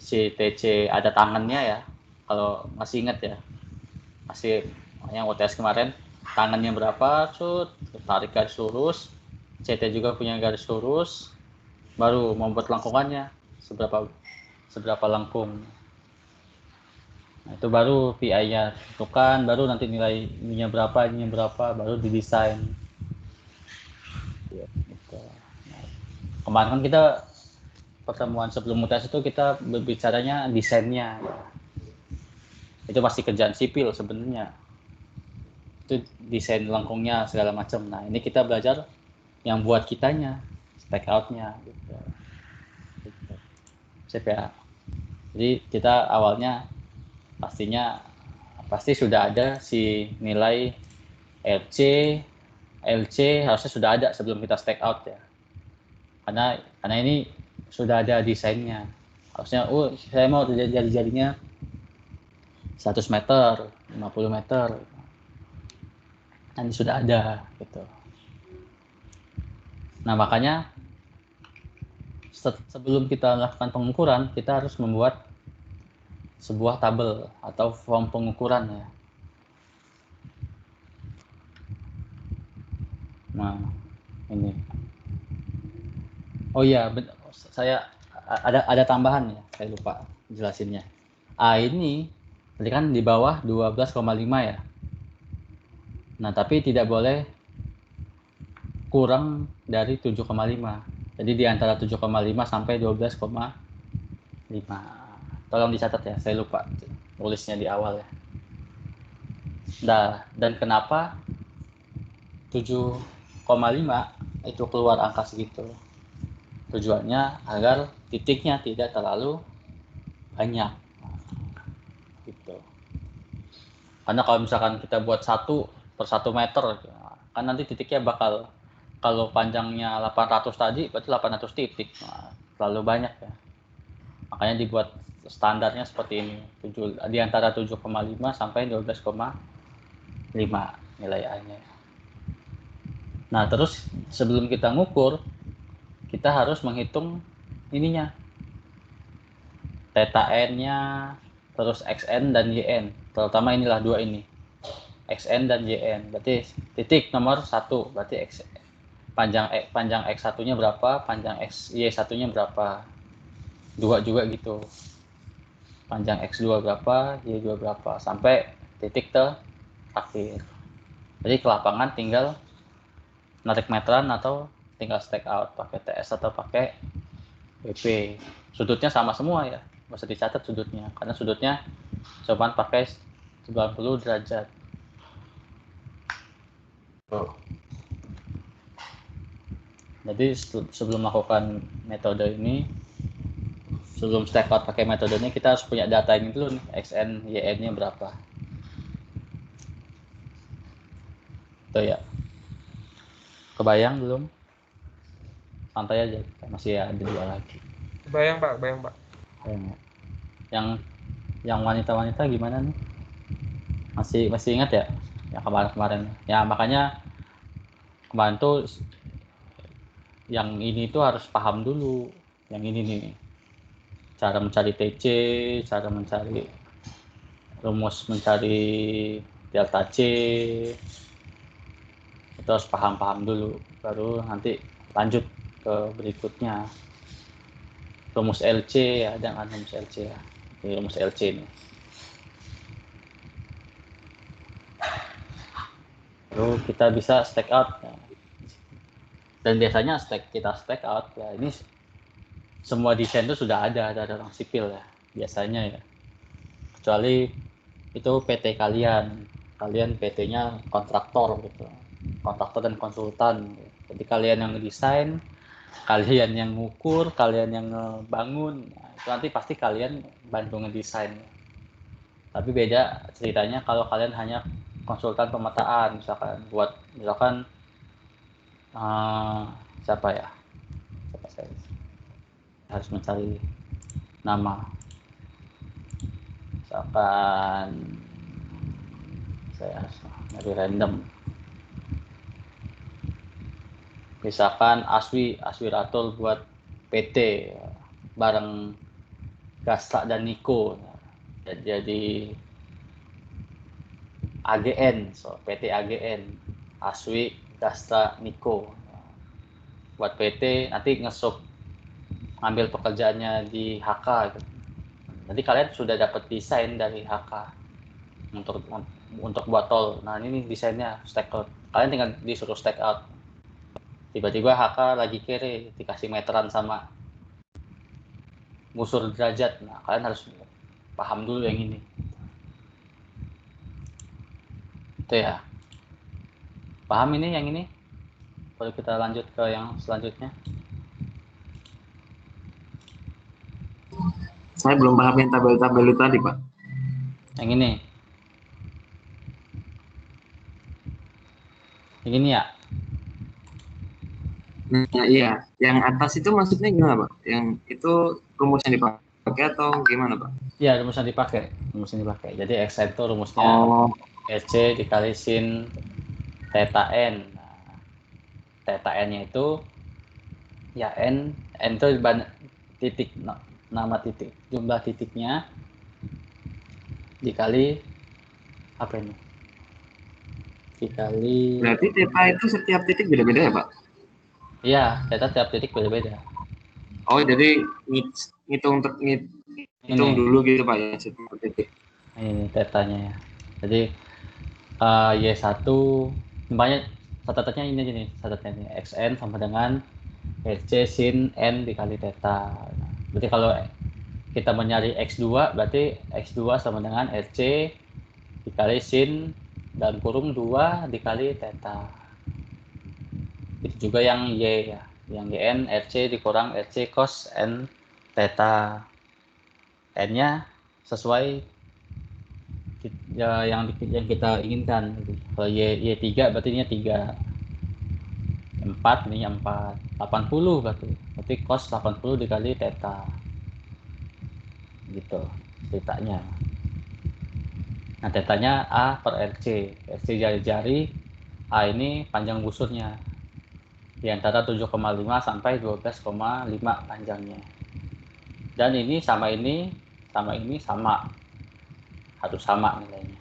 TC ada tangannya ya. Kalau masih ingat ya. Masih yang UTS kemarin tangannya berapa, tarik garis lurus, CT juga punya garis lurus, baru membuat lengkungannya seberapa lengkung. Nah, itu baru PI-nya tentukan, baru nanti nilai ininya berapa, baru didesain. Gitu. Nah, kemarin kan kita pertemuan sebelum UTS itu kita berbicaranya desainnya. Itu pasti kerjaan sipil sebenarnya. Itu desain lengkungnya segala macam. Nah, ini kita belajar yang buat kitanya, stack out-nya gitu. CPA. Jadi kita awalnya pasti sudah ada si nilai LC harusnya sudah ada sebelum kita stack out ya. Karena ini sudah ada desainnya. Harusnya saya mau jadinya 100 meter, 50 meter. Ini sudah ada gitu. Nah, makanya sebelum kita melakukan pengukuran, kita harus membuat sebuah tabel atau form pengukuran ya. Nah, ini. Oh iya, saya ada tambahan ya, saya lupa jelasinnya. A ini tadi kan di bawah 12,5 ya. Nah, tapi tidak boleh kurang dari 7,5. Jadi di antara 7,5 sampai 12,5. Tolong dicatat ya, saya lupa tulisnya di awal ya. Nah, dan kenapa 7,5 itu keluar angka segitu? Tujuannya agar titiknya tidak terlalu banyak. Gitu. Karena kalau misalkan kita buat 1/1 meter, kan nanti titiknya bakal, kalau panjangnya 800 tadi, berarti 800 titik. Nah, terlalu banyak ya. Makanya dibuat standarnya seperti ini, di antara 7,5 sampai 12,5 nilai A-nya. Nah, terus sebelum kita ngukur, kita harus menghitung ininya, theta n-nya, terus xn dan yn. Terutama inilah dua ini, xn dan yn. Berarti titik nomor 1, berarti panjang x1-nya berapa, panjang y1-nya berapa. 2 juga gitu. Panjang x2 berapa, y2 berapa, sampai titik terakhir. Jadi ke lapangan tinggal narik meteran atau tinggal stack out pakai TS atau pakai WP. Sudutnya sama semua ya, nggak usah dicatat sudutnya, karena sudutnya cuma pakai 90 derajat. Jadi sebelum melakukan metode ini, sebelum stack out pakai metode ini, kita harus punya data ini dulu nih, xn, yn-nya berapa. Itu ya. Kebayang belum? Santai aja, masih ada 2 lagi. Bayang Pak. Yang wanita-wanita gimana nih? Masih ingat ya? Yang kemarin. Ya makanya kemarin tuh yang ini tuh harus paham dulu. Yang ini nih. Cara mencari TC, cara mencari rumus mencari delta C. Itu harus paham dulu, baru nanti lanjut ke berikutnya. Rumus LC ya, jangan rumus LC ya. Ini rumus LC nih. Lalu kita bisa stack out ya. Dan biasanya kita stack out ya, ini semua desain itu sudah ada orang sipil ya biasanya ya, kecuali itu PT kalian PT-nya kontraktor gitu, kontraktor dan konsultan. Jadi kalian yang ngedesain, kalian yang ngukur, kalian yang ngebangun, nah, itu nanti pasti kalian bantu ngedesain. Tapi beda ceritanya kalau kalian hanya konsultan pemetaan, misalkan siapa saya harus mencari nama, misalkan saya harus nyari random, misalkan Aswi Ratul buat PT bareng Gasta dan Niko. Jadi AGN, so PT AGN, Aswi Dastra Niko. Buat PT nanti ngesub ngambil pekerjaannya di HK gitu. Nanti kalian sudah dapat desain dari HK untuk buat tol. Nah ini desainnya stack out. Kalian tinggal disuruh stack out. Tiba-tiba HK lagi kiri dikasih meteran sama busur derajat. Nah kalian harus paham dulu yang ini. Itu ya. Paham ini yang ini? Kalau kita lanjut ke yang selanjutnya. Saya belum paham yang tabel-tabel itu tadi, Pak. Yang ini. Yang ini ya. Nah, iya, yang atas itu maksudnya gimana, Pak? Yang itu rumus yang dipakai atau gimana, Pak? Iya, rumus yang dipakai. Jadi X itu rumusnya RC dikali sin theta N. Nah, theta N-nya itu ya N itu titik nama titik, jumlah titiknya dikali apa ini? Dikali Berarti theta itu setiap titik beda-beda ya, Pak? Iya, theta tiap titik beda-beda. Oh, jadi ngitung dulu gitu, Pak, ya, setiap titik. Ini tetanya ya. Jadi Y1 banyak catatannya ini aja nih, catatannya XN sama dengan RC sin N dikali theta. Nah, berarti kalau kita mencari X2 berarti X2 sama dengan RC dikali sin dan kurung 2 dikali theta. Itu juga yang Y ya, yang YN RC dikurang RC cos N theta. N-nya sesuai ya, yang kita inginkan. Kalau Y3 berarti ini 3, 4 ini 4, 80 berarti cos 80 dikali theta gitu ceritanya. Nah tetanya A per RC jari-jari, A ini panjang busurnya di antara 7,5 sampai 12,5 panjangnya, dan ini sama harus sama nilainya.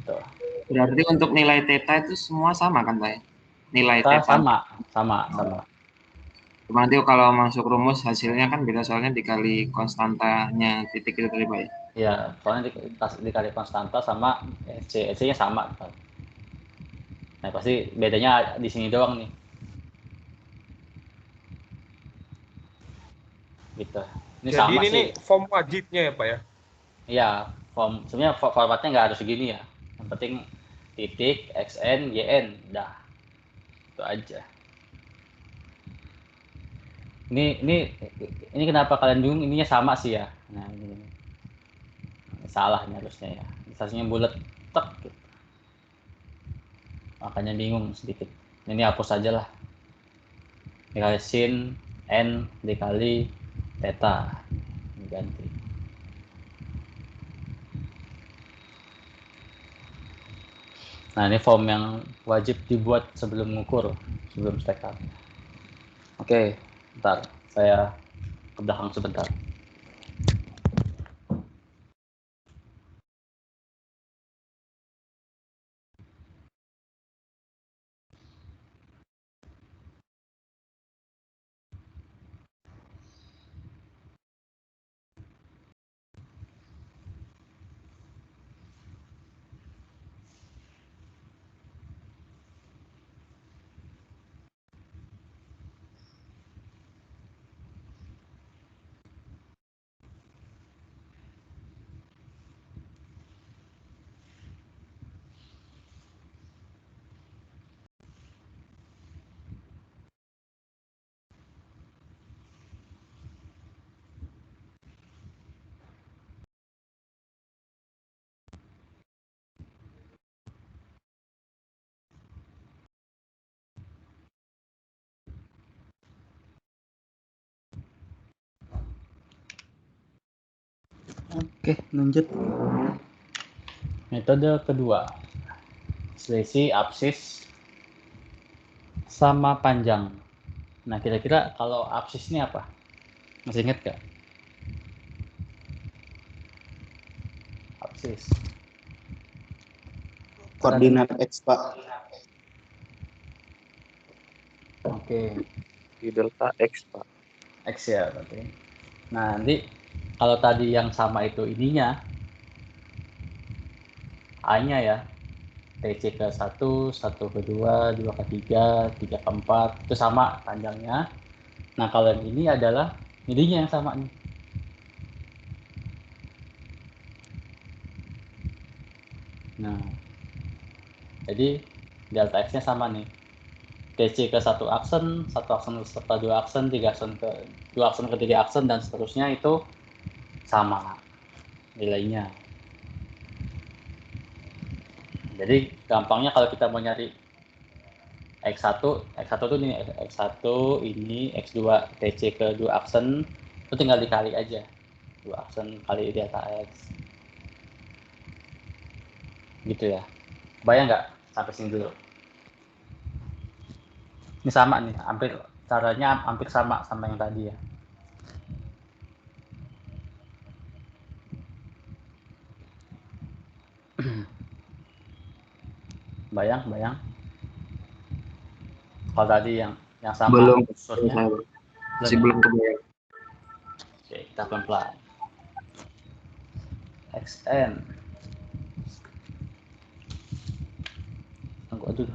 Tuh. Berarti untuk nilai theta itu semua sama kan, Pak? Nilai Theta theta sama. Nanti kalau masuk rumus hasilnya kan beda, soalnya dikali konstantanya titik itu tadi, Pak. Ya, soalnya dikali konstanta sama EC-nya sama. Nah, pasti bedanya di sini doang nih. Gitu. Ini Jadi sama ini sih. nih form wajibnya ya, Pak ya? Iya, sebenarnya formatnya nggak harus segini ya. Yang penting titik, XN, YN, dah. Itu aja. Ini kenapa kalian bingung? Ininya sama sih ya. Nah, ini salah nih harusnya ya. Harusnya bulat tek gitu. Makanya bingung sedikit. Ini hapus aja lah. Dikali sin N dikali theta. Ganti. Nah, ini form yang wajib dibuat sebelum mengukur, sebelum stack up. Oke, bentar. Saya ke belakang sebentar. Oke, lanjut. Metode kedua. Selisih absis sama panjang. Nah, kira-kira kalau absis ini apa? Masih ingat gak? Absis. koordinat X, Pak. Oke, Di delta X, Pak. X ya berarti. Nah, nanti kalau tadi yang sama itu ininya, A-nya ya, TC ke 1, 1 ke 2, 2 ke 3, 3 ke 4, itu sama panjangnya. Nah, kalau yang ini adalah ininya yang sama nih. Nah, jadi delta X-nya sama nih. TC ke 1 aksen, 1 aksen serta 2 aksen, 3 aksen ke 2 aksen ke 3 aksen, dan seterusnya itu sama nilainya. Jadi gampangnya kalau kita mau nyari X1 itu ini X1 ini X2 TC ke 2 aksen itu tinggal dikali aja 2 aksen kali delta X gitu ya. Bayang nggak sampai sini dulu? Ini sama nih, caranya hampir sama yang tadi ya. Bayang kalau tadi yang sama Belum. unsurnya Masih belum kebayang. oke, kita pelan-pelan. XN tunggu dulu.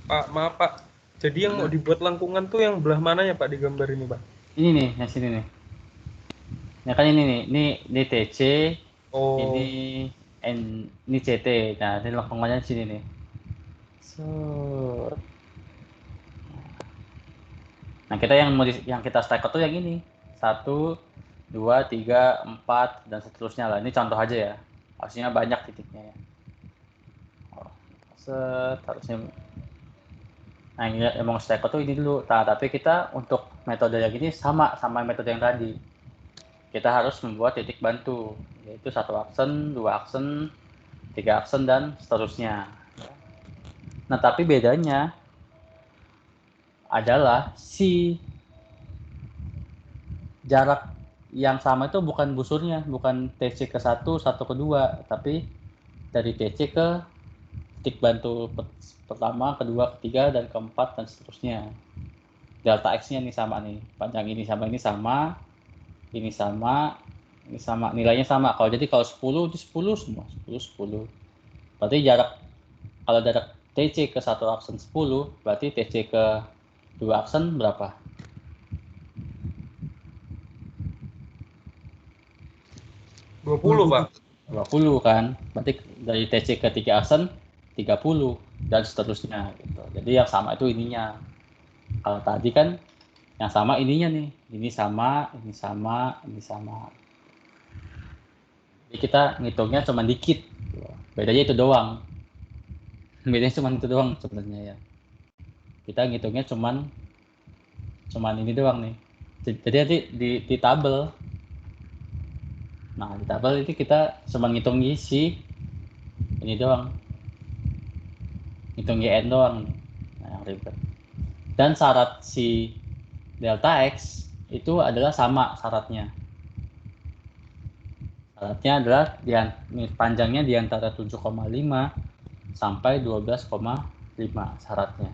Pak, maaf Pak. Jadi yang mau dibuat lengkungan tuh yang belah mananya Pak di gambar ini Pak? Ini nih, yang sini nih. Ya kan ini nih, ini TC, Oh. ini CT. Nah, ini lengkungannya di sini nih. Nah, kita yang kita stack tuh yang ini. 1, 2, 3, 4 dan seterusnya lah. Ini contoh aja ya. Harusnya banyak titiknya ya. Harusnya. Nah, ini emang stack tuh ini dulu. Nah, tapi kita untuk metode yang ini sama metode yang tadi. Kita harus membuat titik bantu, yaitu 1 aksen, 2 aksen, 3 aksen, dan seterusnya. Nah, tapi bedanya adalah si jarak yang sama itu bukan busurnya, bukan TC ke 1, 1 ke 2, tapi dari TC ke titik bantu pertama, kedua, ketiga, dan keempat, dan seterusnya. Delta X-nya nih sama nih, panjang ini sama, ini sama, nilainya sama. Kalau 10 itu 10 semua, 10. Berarti kalau jarak TC ke 1 aksen 10, berarti TC ke 2 aksen berapa? Pak. 20 kan. Berarti dari TC ke 3 aksen 30 dan seterusnya gitu. Jadi yang sama itu ininya. Kalau tadi kan yang sama ininya nih. Ini sama. Jadi kita ngitungnya cuma dikit. Bedanya itu doang. Bedanya cuma itu doang sebenarnya ya. Kita ngitungnya cuma ini doang nih. Jadi nanti di tabel. Nah, di tabel itu kita cuma ngitung isi ini doang. Ngitung YN doang. Nah, yang ribet. Dan syarat si delta X itu adalah sama syaratnya. Syaratnya adalah panjangnya di antara 7,5 sampai 12,5 syaratnya.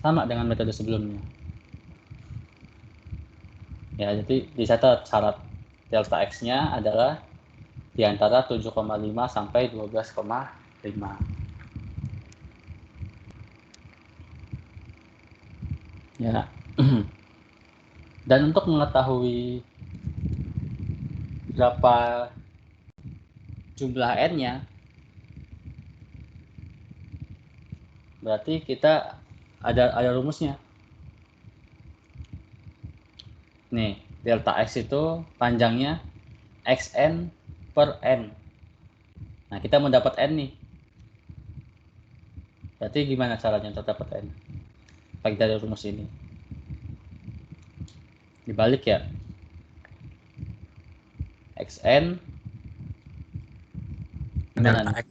Sama dengan metode sebelumnya. Ya, jadi dicatat syarat delta X-nya adalah di antara 7,5 sampai 12,5. Ya. Dan untuk mengetahui berapa jumlah N-nya, berarti kita ada rumusnya. Nih, delta X itu panjangnya XN per N. Nah, kita mau dapat N nih. Berarti gimana caranya untuk dapat N? Pakai dari rumus ini. Dibalik ya. XN gimana nih?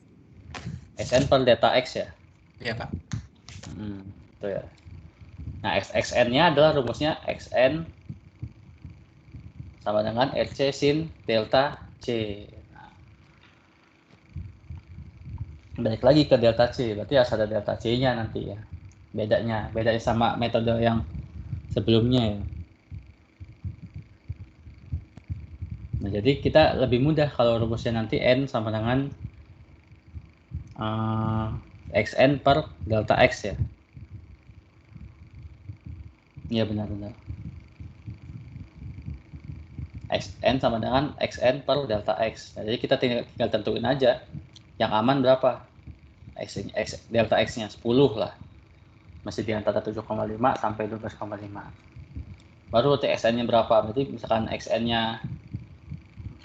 XN per delta X ya? Iya Pak. Itu ya. Nah, XN-nya adalah rumusnya XN sama dengan RC sin delta C. Nah, balik lagi ke delta C, berarti harus ada delta C-nya nanti ya. Bedanya sama metode yang sebelumnya ya. Nah, jadi kita lebih mudah kalau rumusnya nanti N sama dengan XN per delta X ya. Iya benar-benar. XN sama dengan XN per delta X. Nah, jadi kita tinggal tentuin aja yang aman berapa. Delta X-nya 10 lah. Masih di antara 7,5 sampai 12,5. Baru TXN-nya berapa? Berarti misalkan XN-nya,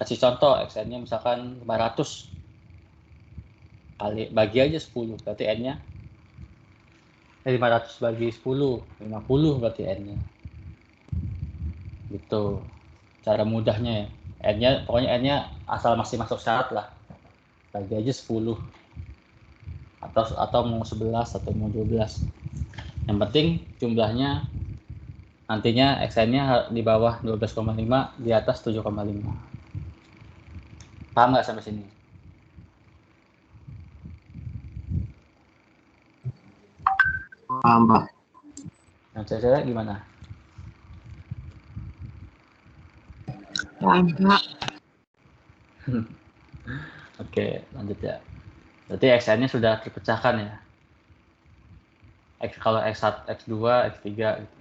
kasih contoh, XN-nya misalkan 500 kali bagi aja 10, berarti N-nya 500 bagi 10, 50 berarti N-nya. Gitu. Cara mudahnya ya. N-nya pokoknya N-nya asal masih masuk syarat lah. Bagi aja 10. Atau mau 11 atau mau 12. Yang penting jumlahnya nantinya XN-nya di bawah 12,5, di atas 7,5. Paham nggak sampai sini? Paham, Pak. Yang cewek gimana? Paham, Pak. Oke, lanjut ya. Berarti XN-nya sudah terpecahkan ya. Kalau X1, X2, X3 gitu.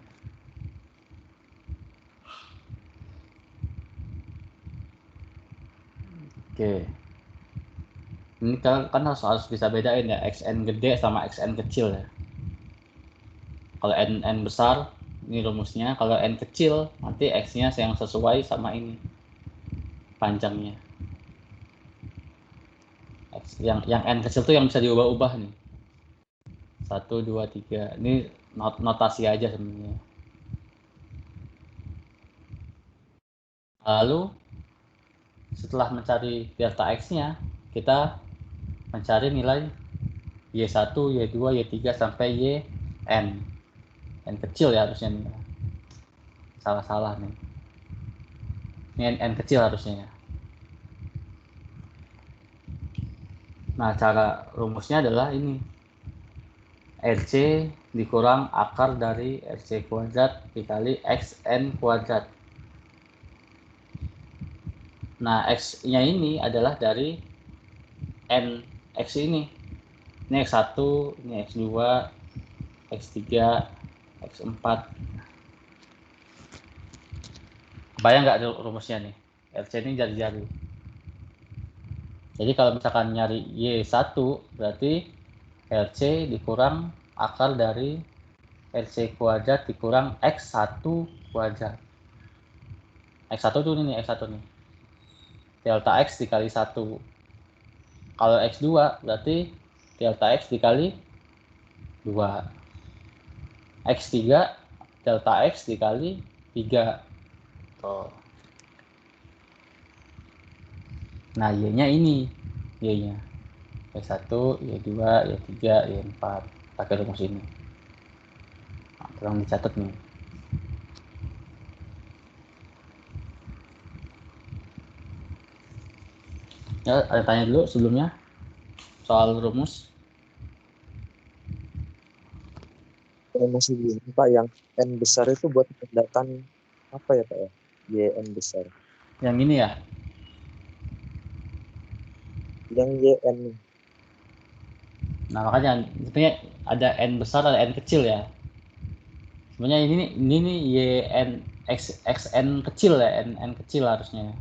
Oke. Ini kan harus bisa bedain ya, XN gede sama XN kecil ya. Kalau N besar, ini rumusnya. Kalau N kecil, nanti X-nya yang sesuai sama ini panjangnya. Yang N kecil tuh yang bisa diubah-ubah nih. 1, 2, 3. Ini notasi aja sebenarnya. Lalu setelah mencari delta X-nya, kita mencari nilai Y1, Y2, Y3 sampai YN. N kecil ya harusnya nih. Salah nih. Ini N kecil harusnya ya. Nah, cara rumusnya adalah ini. RC dikurang akar dari RC kuadrat dikali XN kuadrat. Nah, X-nya ini adalah dari N X ini. Ini X1, ini X2, X3, X4. Kebayang nggak rumusnya nih? RC ini jari-jari. Jadi kalau misalkan nyari Y1, berarti RC dikurang akar dari RC kuadrat dikurang X1 kuadrat. X1 tuh ini X1 nih. Delta X dikali 1. Kalau X2 berarti delta X dikali 2. X3 delta X dikali 3. Tuh. Nah, Y-nya ini. Y-nya. Y1, Y2, Y3, Y4. Pakai rumus ini. Nah, tolong dicatat nih. Ya, ada tanya dulu sebelumnya soal rumus. Masih belum, Pak. Yang N besar itu buat pendataan apa ya, Pak ya? YN besar. Yang ini ya? Yang YN. Nah, makanya sebenarnya ada N besar, ada N kecil ya. Sebenarnya ini nih YN XN kecil ya, N kecil harusnya.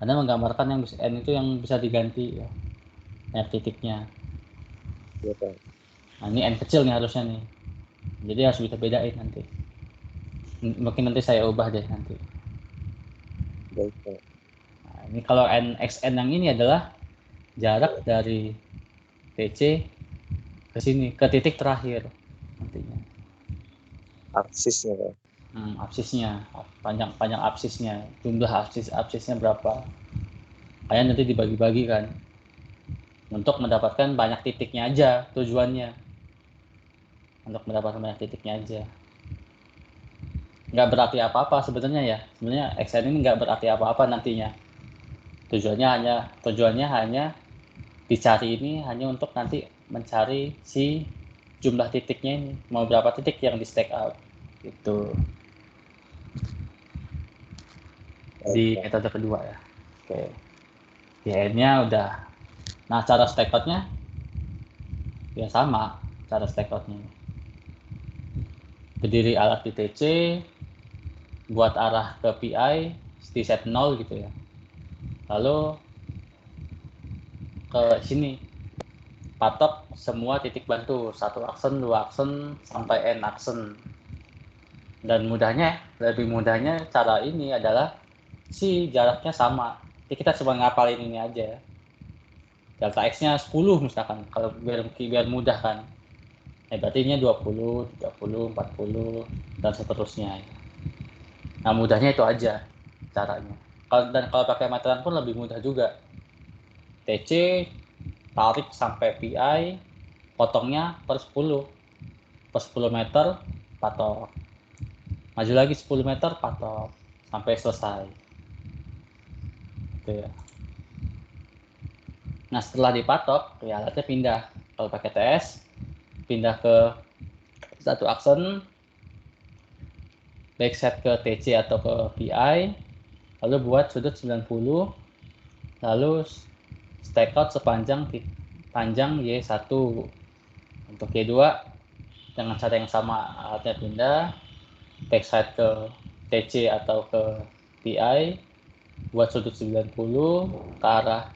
Karena menggambarkan yang N itu yang bisa diganti ya. Banyak titiknya. Ya, Pak. Nah, ini N kecil nih harusnya nih. Jadi harus bisa bedain nanti. Mungkin nanti saya ubah deh nanti. Baik, Pak. Nah, ini kalau XN yang ini adalah jarak dari TC ke sini, ke titik terakhir nantinya. Aksisnya, Pak. Absisnya, panjang absisnya, jumlah absisnya berapa. Kayak nanti dibagi-bagi kan. Untuk mendapatkan banyak titiknya aja tujuannya. Untuk mendapatkan banyak titiknya aja. Nggak berarti apa-apa sebenarnya ya. Sebenarnya XN ini nggak berarti apa-apa nantinya. Tujuannya hanya dicari ini hanya untuk nanti mencari si jumlah titiknya ini, mau berapa titik yang di stack out itu di metode kedua ya. Oke, di N-nya udah. Nah, cara stack out-nya ya sama cara stack out-nya. Berdiri alat di TC, buat arah ke PI di set 0 gitu ya. Lalu ke sini patok semua titik bantu, 1 aksen, 2 aksen sampai N aksen. Dan lebih mudahnya cara ini adalah si jaraknya sama. Jadi kita cuma ngapalin ini aja. Delta X-nya 10 misalkan, kalau biar mudah kan. Berarti ini 20, 30, 40 dan seterusnya. Nah, mudahnya itu aja caranya. Dan kalau pakai meteran pun lebih mudah juga. TC tarik sampai PI, potongnya per 10 meter patok, maju lagi 10 meter patok sampai selesai gitu ya. Nah, setelah dipatok ya alatnya pindah. Kalau pakai TS pindah ke 1 aksen, backset ke TC atau ke PI, lalu buat sudut 90, lalu stack out panjang Y1. Untuk Y2 dengan cara yang sama, alatnya pindah, backside ke TC atau ke PI, buat sudut 90 ke arah,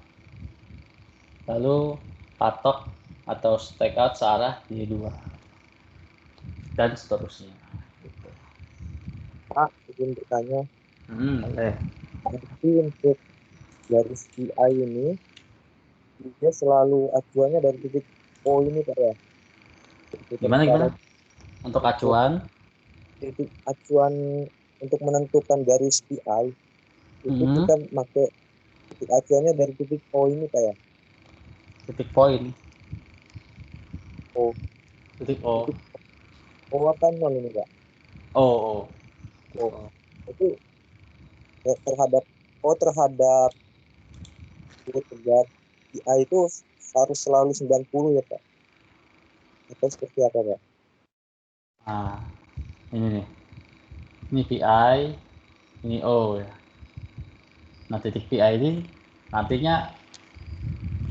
lalu patok atau stack out searah Y2 dan seterusnya. Gitu. Pak, izin bertanya. Boleh. Nanti untuk garis PI ini dia selalu acuannya dari titik O ini Pak ya? Gimana? Untuk acuan? Titik acuan untuk menentukan garis PI itu kita pakai titik acuannya dari titik O ini Pak ya? Titik poin. O. Titik O. O apa nol ini Pak? O. Itu terhadap tegar PI itu harus selalu 90 ya Pak? Atau seperti apa Pak? Nah, ini nih. Ini PI, ini O ya. Nah, titik PI ini nantinya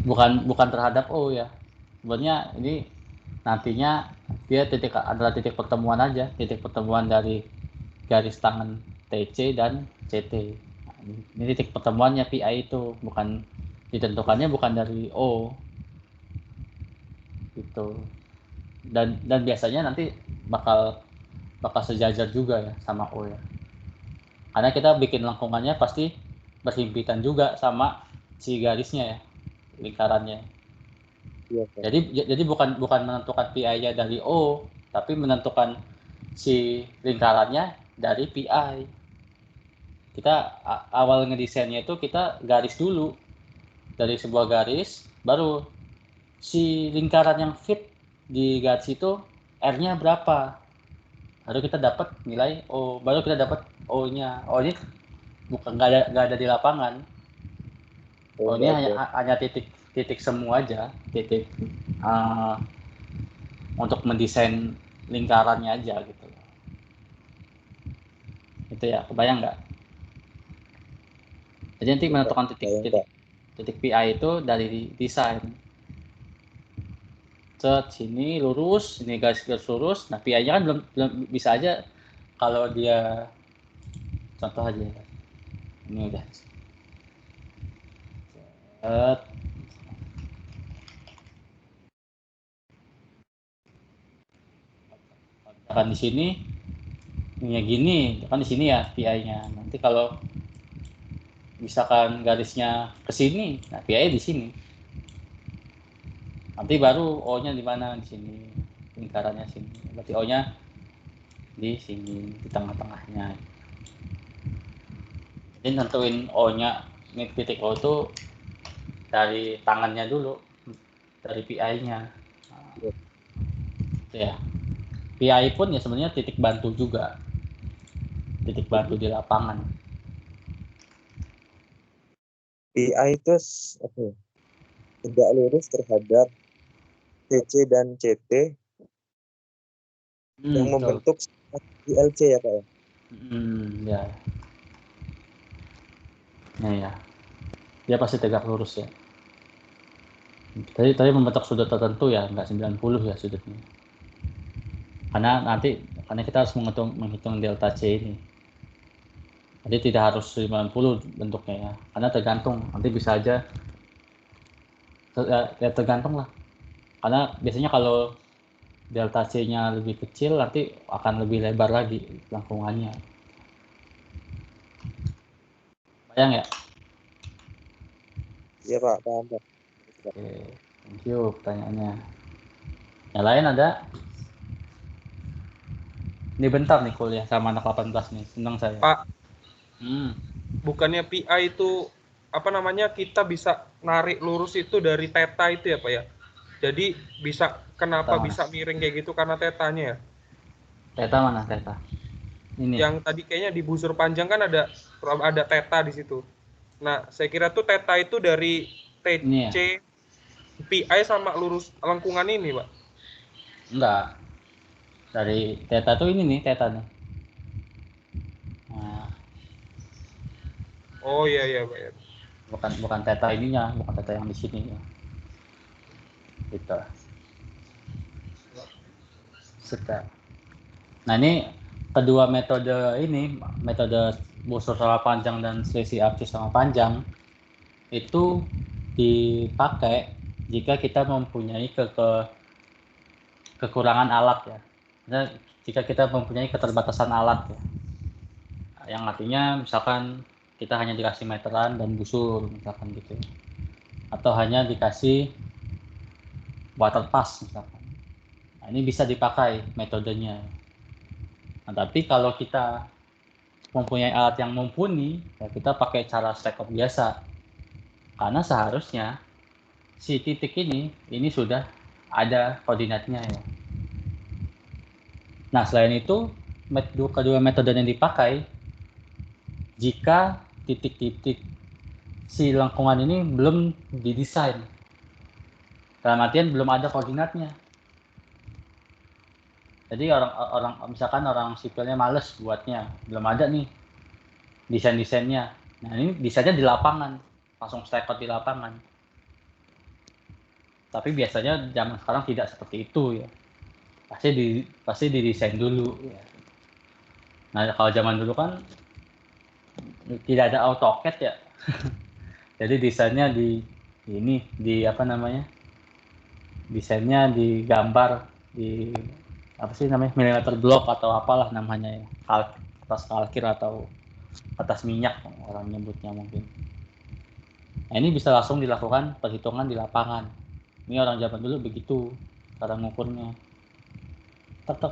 bukan terhadap O ya. Sebenarnya ini nantinya dia adalah titik pertemuan aja, titik pertemuan dari garis tangan TC dan CT. Nah, ini titik pertemuannya PI itu, bukan ditentukannya bukan dari O gitu. Dan biasanya nanti bakal sejajar juga ya sama O ya. Karena kita bikin lengkungannya pasti berhimpitan juga sama si garisnya ya, lingkarannya. Iya, Pak. Jadi bukan menentukan PI-nya dari O, tapi menentukan si lingkarannya dari PI. Kita awal ngedesainnya itu kita garis dulu. Dari sebuah garis, baru si lingkaran yang fit di garis itu R-nya berapa. Baru kita dapat nilai O, baru kita dapat O-nya. O-nya bukan nggak ada di lapangan. O-nya hanya titik semu aja, titik untuk mendesain lingkarannya aja gitu. Itu ya, kebayang nggak? Jadi nanti menentukan titik PI itu dari desain. Sini lurus, ini garis lurus. Nah, PI-nya kan belum bisa aja kalau dia contoh aja. Ini udah. Kan di sini ya gini, kan di sini ya PI-nya. Nanti kalau misalkan garisnya ke sini, nah PI di sini. Nanti baru O-nya di mana? Di sini. Lingkarannya sini. Berarti O-nya di sini, di tengah-tengahnya. Jadi nentuin O-nya, ini titik O itu dari tangannya dulu, dari PI-nya. Nah, ya. PI pun ya sebenarnya titik bantu juga. Titik bantu di lapangan. PI itu tegak lurus terhadap CC dan CT yang betul. membentuk ILC ya Pak ya. Ya. Nah ya, dia pasti tegak lurus ya. Tadi membentuk sudut tertentu ya, nggak 90 ya sudutnya. Karena kita harus menghitung delta C ini. Jadi tidak harus 90 bentuknya ya, karena tergantung. Nanti bisa aja ya tergantung lah. Karena biasanya kalau delta C-nya lebih kecil nanti akan lebih lebar lagi lengkungannya. Bayang ya? Iya Pak, paham Pak. Oke, thank you pertanyaannya. Yang lain ada? Ini bentar nih kuliah sama anak 18 nih, senang saya. Pak, Hmm. bukannya PI itu apa namanya, kita bisa narik lurus itu dari theta itu ya Pak ya? Jadi kenapa Theta bisa miring kayak gitu karena tetanya ya? Theta mana theta? Ini. Yang tadi kayaknya di busur panjang kan ada theta di situ. Nah, saya kira tuh theta itu dari Ini TC PI sama lurus lengkungan ini, Pak. Enggak. Dari theta tuh ini nih theta nih. Nah, Oh iya Pak ya. bukan theta ininya, bukan theta yang di sini ya. Gitu. Sudah. Nah, ini kedua metode ini, metode busur sama panjang dan selisih absis sama panjang itu dipakai jika kita mempunyai kekurangan alat ya. Nah, jika kita mempunyai keterbatasan alat ya. Yang artinya misalkan kita hanya dikasih meteran dan busur misalkan gitu. Atau hanya dikasih water pass misalkan. Nah, ini bisa dipakai metodenya. Nah, tapi kalau kita mempunyai alat yang mumpuni, ya kita pakai cara stack up biasa. Karena seharusnya si titik ini sudah ada koordinatnya ya. Nah, selain itu, kedua metode yang dipakai jika titik-titik si lengkungan ini belum didesain. Dalam artian belum ada koordinatnya. Jadi misalkan orang sipilnya males buatnya, belum ada nih desain-desainnya. Nah, ini desainnya di lapangan, langsung stack out di lapangan. Tapi biasanya zaman sekarang tidak seperti itu ya. Pasti didesain dulu ya. Nah, kalau zaman dulu kan tidak ada AutoCAD ya. Jadi desainnya desainnya digambar di millimeter block atau apalah namanya ya, atas kalkir atau atas minyak orang nyebutnya mungkin. Nah, ini bisa langsung dilakukan perhitungan di lapangan. Ini orang zaman dulu begitu cara ngukurnya. Tak.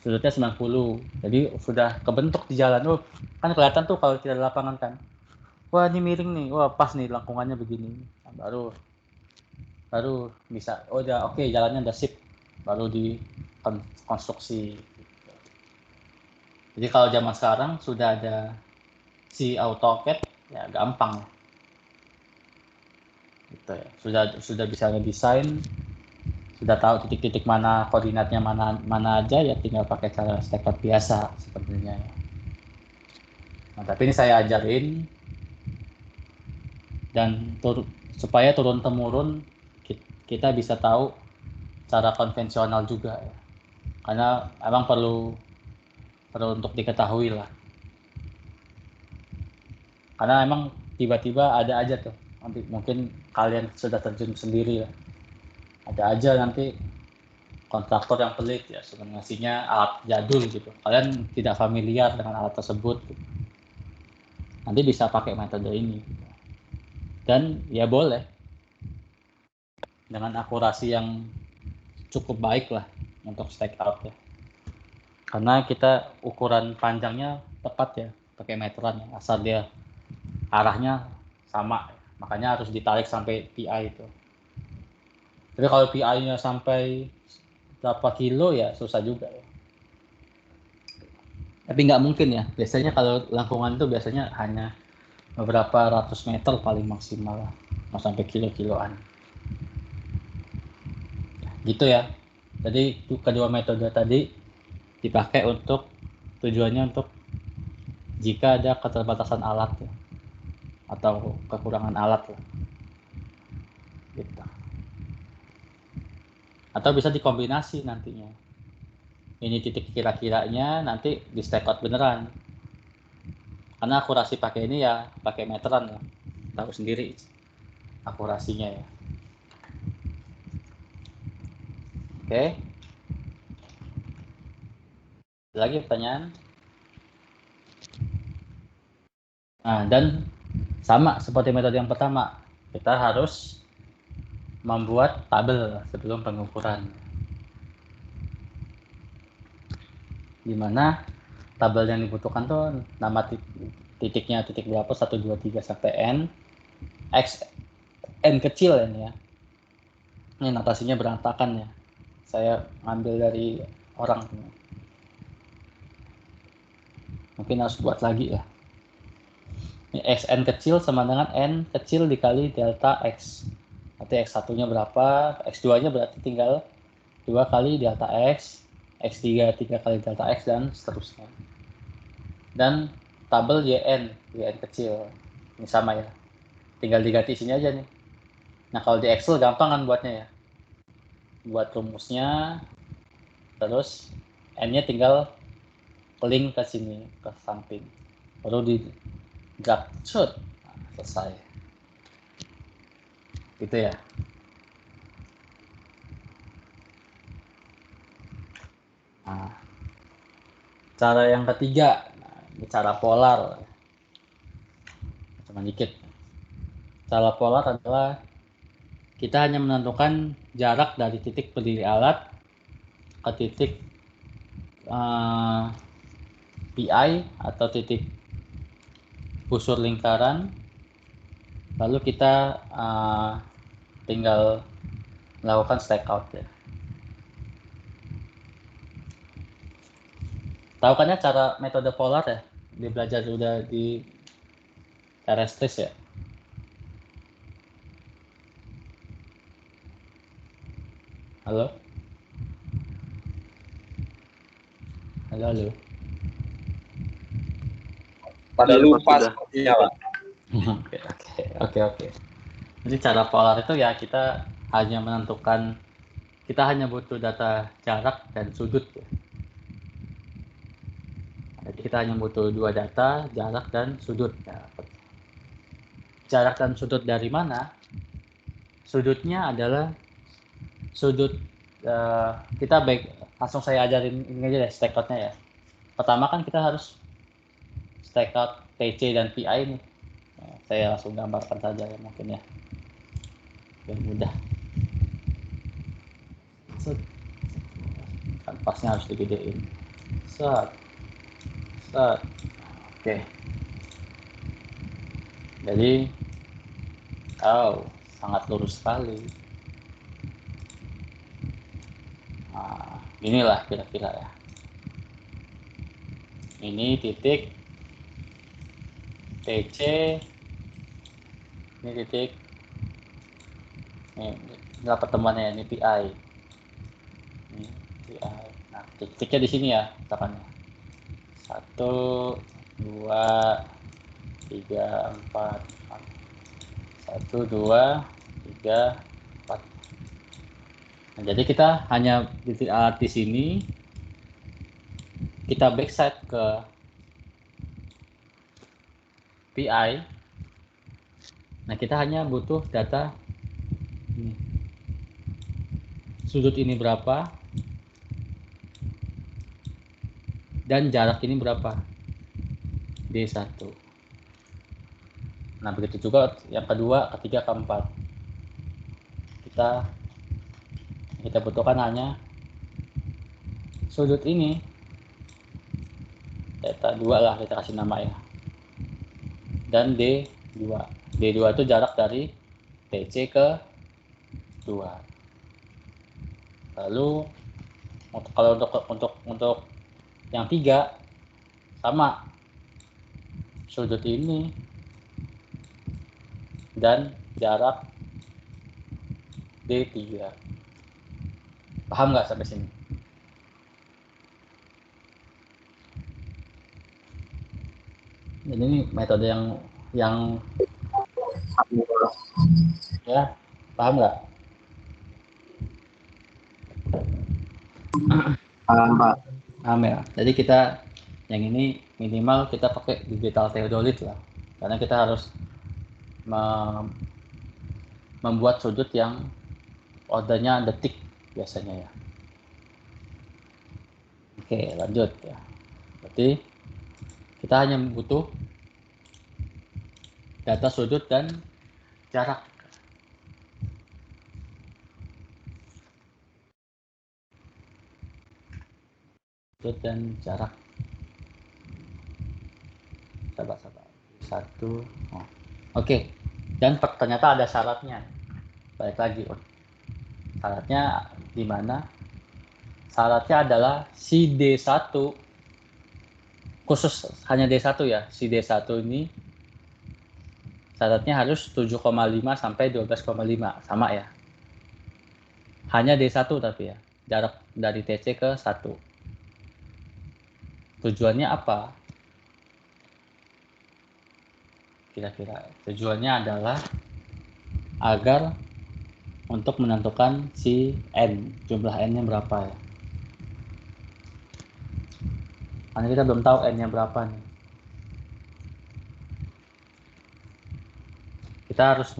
Sudutnya 90. Jadi sudah kebentuk di jalan. Oh, kan kelihatan tuh kalau kita di lapangan kan. Wah, ini miring nih. Wah, pas nih lengkungannya begini. Nah, baru bisa. Oh, udah oke, jalannya udah sip. Baru dikonstruksi. Jadi kalau zaman sekarang sudah ada si AutoCAD, ya gampang. Gitu ya. Sudah bisa ngedesain, sudah tahu titik-titik mana koordinatnya mana aja, ya tinggal pakai cara stack up biasa sepertinya. Nah, tapi ini saya ajarin dan supaya turun temurun kita bisa tahu cara konvensional juga ya. Karena emang perlu untuk diketahui lah. Karena emang tiba-tiba ada aja tuh, nanti mungkin kalian sudah terjun sendiri ya. Ada aja nanti kontraktor yang pelit ya, sudah ngasihnya alat jadul gitu. Kalian tidak familiar dengan alat tersebut gitu. Nanti bisa pakai metode ini. Dan ya boleh dengan akurasi yang cukup baik lah untuk stack out ya. Karena kita ukuran panjangnya tepat ya, pakai meteran ya, asal dia arahnya sama, makanya harus ditarik sampai PI itu. Tapi kalau PI-nya sampai berapa kilo ya susah juga ya. Tapi nggak mungkin ya, biasanya kalau lengkungan itu biasanya hanya beberapa ratus meter paling maksimal lah. mau sampai kilo-kiloan. Gitu ya. Jadi kedua metode tadi dipakai untuk tujuannya untuk jika ada keterbatasan alat ya, atau kekurangan alat lah. Gitu. Atau bisa dikombinasi nantinya. Ini titik kira-kiranya nanti di stack out beneran. Karena akurasi pakai ini ya pakai meteran ya. Tahu sendiri akurasinya ya. Oke. Lagi pertanyaan? Nah, dan sama seperti metode yang pertama, kita harus membuat tabel sebelum pengukuran. Di mana tabel yang dibutuhkan tuh nama titiknya titik berapa 1 2 3 sampai n, x n kecil ini ya. Ini notasinya berantakan ya. Saya ngambil dari orang. Mungkin harus buat lagi ya. Ini xn kecil sama dengan n kecil dikali delta x. Nanti x1-nya berapa, x2-nya berarti tinggal 2 kali delta x, x3 3 kali delta x, dan seterusnya. Dan tabel yn kecil. Ini sama ya. Tinggal diganti sini aja nih. Nah, kalau di Excel gampang kan buatnya ya. Buat rumusnya, terus n-nya tinggal link ke sini, ke samping. Baru di drag, shoot. Nah, selesai. Gitu ya. Nah, cara yang ketiga, ini cara polar. Cuma dikit. Cara polar adalah kita hanya menentukan jarak dari titik berdiri alat ke titik PI atau titik busur lingkaran. Lalu kita tinggal melakukan stack out ya. Tahu kan ya cara metode polar ya? Dia belajar udah di terrestris ya. Halo? Halo. Pada Iya, lupa sudah. sepertinya, Pak. Oke. Jadi cara polar itu ya kita hanya butuh data jarak dan sudut ya. Jadi kita hanya butuh 2 data, jarak dan sudut. Nah, jarak dan sudut dari mana? Sudutnya adalah sudut kita langsung saya ajarin ini aja deh stack out-nya ya. Pertama kan kita harus stack out TC dan PI nih. Nah, saya langsung gambarkan saja ya mungkin ya. Biar mudah. Kanvasnya harus digedein. Oke. Jadi sangat lurus sekali. Nah, inilah kira-kira ya. Ini titik TC, ini titik, ini pertemuannya, ini PI. Ini PI. Nah, titiknya di sini ya, misalkan 1, 2, 3, 4, 1, 2, 3, 4. Nah, jadi kita hanya titik alat di sini, kita backside ke PI. Nah, kita hanya butuh data ini. Sudut ini berapa? Dan jarak ini berapa? D1. Nah, begitu juga yang kedua, ketiga, keempat. Kita butuhkan hanya sudut ini. Data 2 lah, kita kasih nama ya. Dan D2. D2 itu jarak dari TC ke 2. Lalu kalau untuk yang 3 sama, sudut ini dan jarak D3. Paham nggak sampai sini? Jadi ini metode yang ya, paham nggak? Paham, Pak. Paham ya. Jadi kita yang ini minimal kita pakai digital theodolit lah, karena kita harus membuat sudut yang ordernya detik biasanya ya. Oke, lanjut ya. Berarti kita hanya butuh data sudut dan jarak. Sudut dan jarak. Sabar. Satu. Oh. Oke. Dan ternyata ada syaratnya. Balik lagi. Syaratnya di mana? Syaratnya adalah si D1 khusus hanya D1 ya. Si D1 ini syaratnya harus 7,5 sampai 12,5 sama ya. Hanya D1 tapi ya. Jarak dari TC ke 1. Tujuannya apa? Kira-kira tujuannya adalah agar untuk menentukan si N, jumlah N-nya berapa ya. Karena kita belum tahu N-nya berapa nih. Kita harus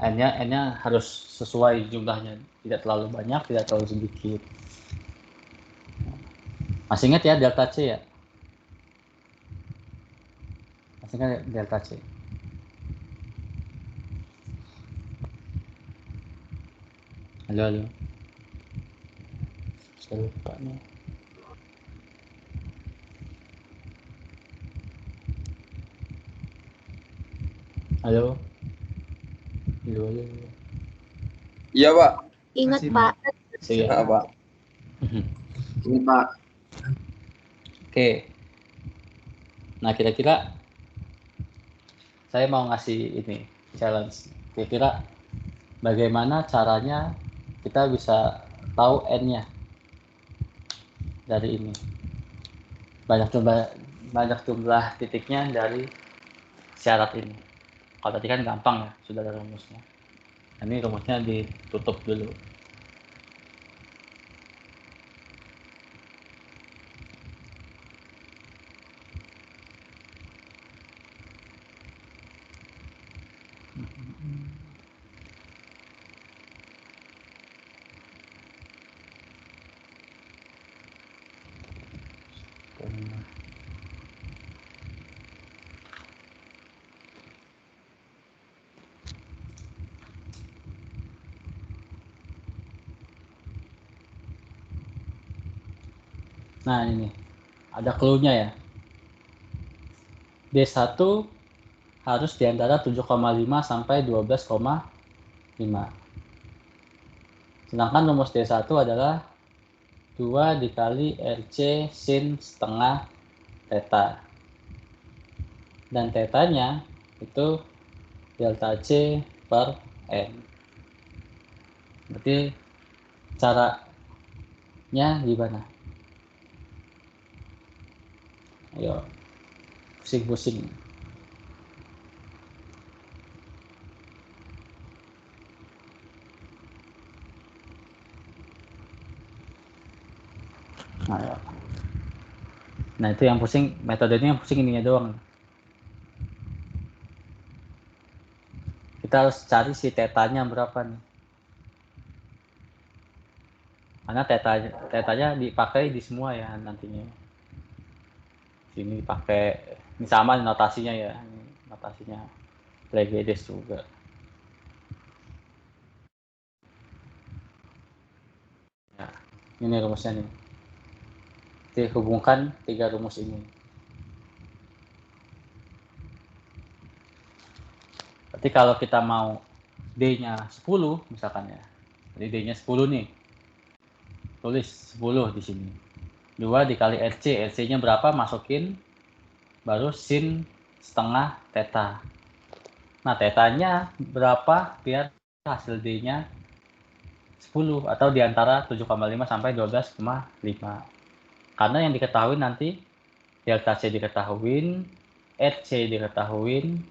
N-nya harus sesuai jumlahnya, tidak terlalu banyak, tidak terlalu sedikit. Masih ingat ya delta C ya? Masih ingat delta C? Halo. Saya lupa nih. Halo. Iya, Pak. Ingat, Masih, Pak. Iya, Pak. Ini, Pak. Oke. Nah, kira-kira saya mau ngasih ini challenge. Kira-kira bagaimana caranya kita bisa tahu N-nya dari ini? Banyak jumlah titiknya dari syarat ini. Kalau tadi kan gampang ya, sudah ada rumusnya. Ini rumusnya ditutup dulu. Nah ini ada clue-nya ya. D1 harus di antara 7,5 sampai 12,5. Sedangkan rumus D1 adalah 2 dikali RC sin setengah theta. Dan tetanya itu delta C per N. Berarti caranya gimana? Ayo, pusing-pusing. Nah itu yang pusing, metodenya yang pusing ininya doang. Kita harus cari si tetanya berapa nih. Karena tetanya dipakai di semua ya nantinya. Sini dipakai, ini sama notasinya ya, notasinya Legedes juga. Ya, ini rumusnya nih. Dihubungkan 3 rumus ini. Berarti kalau kita mau D-nya 10 misalkan ya. Jadi D-nya 10 nih. Tulis 10 di sini. 2 dikali RC. RC-nya berapa? Masukin. Baru sin setengah theta. Nah, tetanya berapa biar hasil D-nya 10 atau di antara 7,5 sampai 12,5. Karena yang diketahui nanti delta C diketahuin, RC diketahuin,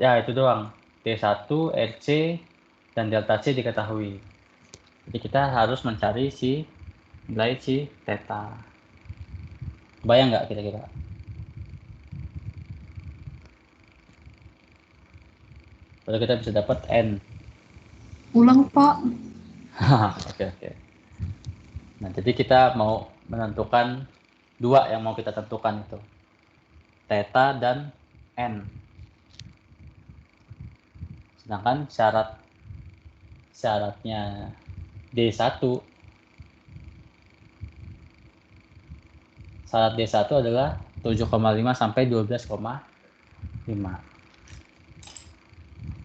ya itu doang. D1, RC, dan delta C diketahui. Jadi kita harus mencari nilai si theta. Bayang nggak kira-kira? Baru kita bisa dapat N. Ulang, Pak. Oke. Nah, jadi kita mau menentukan dua yang mau kita tentukan itu. Theta dan N. Sedangkan syaratnya D1, syarat D1 adalah 7,5 sampai 12,5.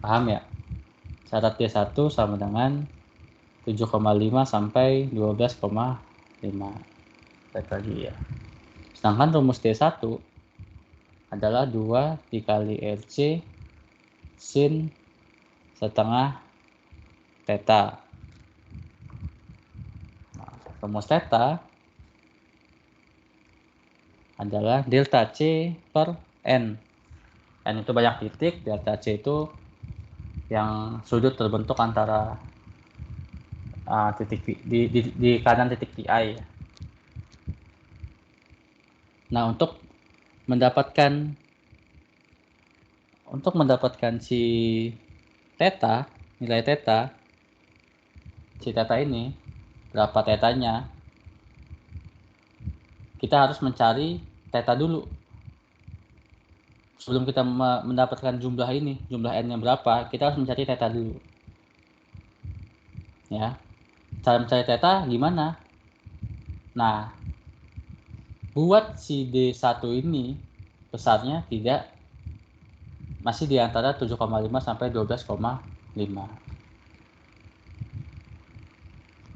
Paham ya? Syarat D1 sama dengan 7,5 sampai 12,5. Baik lagi ya. Sedangkan rumus D1 adalah 2 dikali RC sin setengah theta. Nah, rumus theta adalah delta C per N. N itu banyak titik, delta C itu yang sudut terbentuk antara titik di kanan titik PI. Nah, untuk mendapatkan si theta, nilai theta, si theta ini berapa tetanya, kita harus mencari theta dulu. Sebelum kita mendapatkan jumlah ini, jumlah n-nya berapa, kita harus mencari theta dulu. Ya. Cara mencari theta gimana? Nah, buat si D1 ini besarnya tidak masih di antara 7,5 sampai 12,5.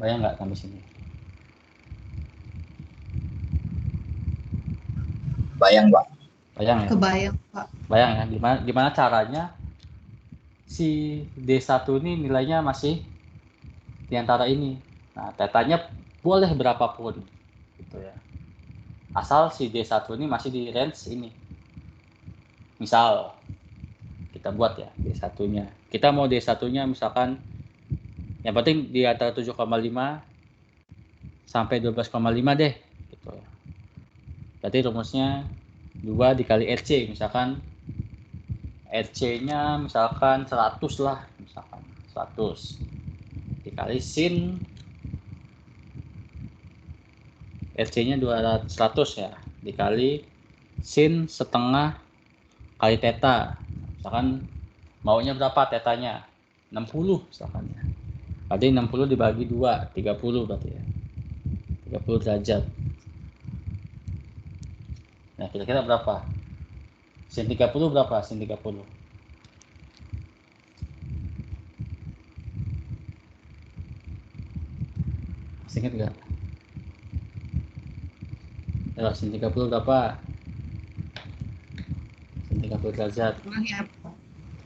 Bayang nggak sampai sini? Bayang, Pak. Bayang ya? Kebayang, Pak. Bayang ya, gimana caranya si D1 ini nilainya masih di antara ini. Nah, tetanya boleh berapapun gitu ya. Asal si D1 ini masih di range ini. Misal kita buat ya D1-nya. Kita mau D1-nya misalkan yang penting di antara 7,5 sampai 12,5 deh gitu ya. Berarti rumusnya 2 dikali RC, misalkan RC-nya misalkan 100 lah, misalkan 100 dikali sin RC-nya 100 ya, dikali sin setengah kali theta. Misalkan maunya berapa tetanya? 60 misalkan ya. Berarti 60 dibagi 2, 30 berarti ya. 30 derajat. Nah, kira-kira berapa? Sin 30 berapa? Sin 30. Masih ingat nggak? Ya, sin 30 berapa? Sin 30 derajat.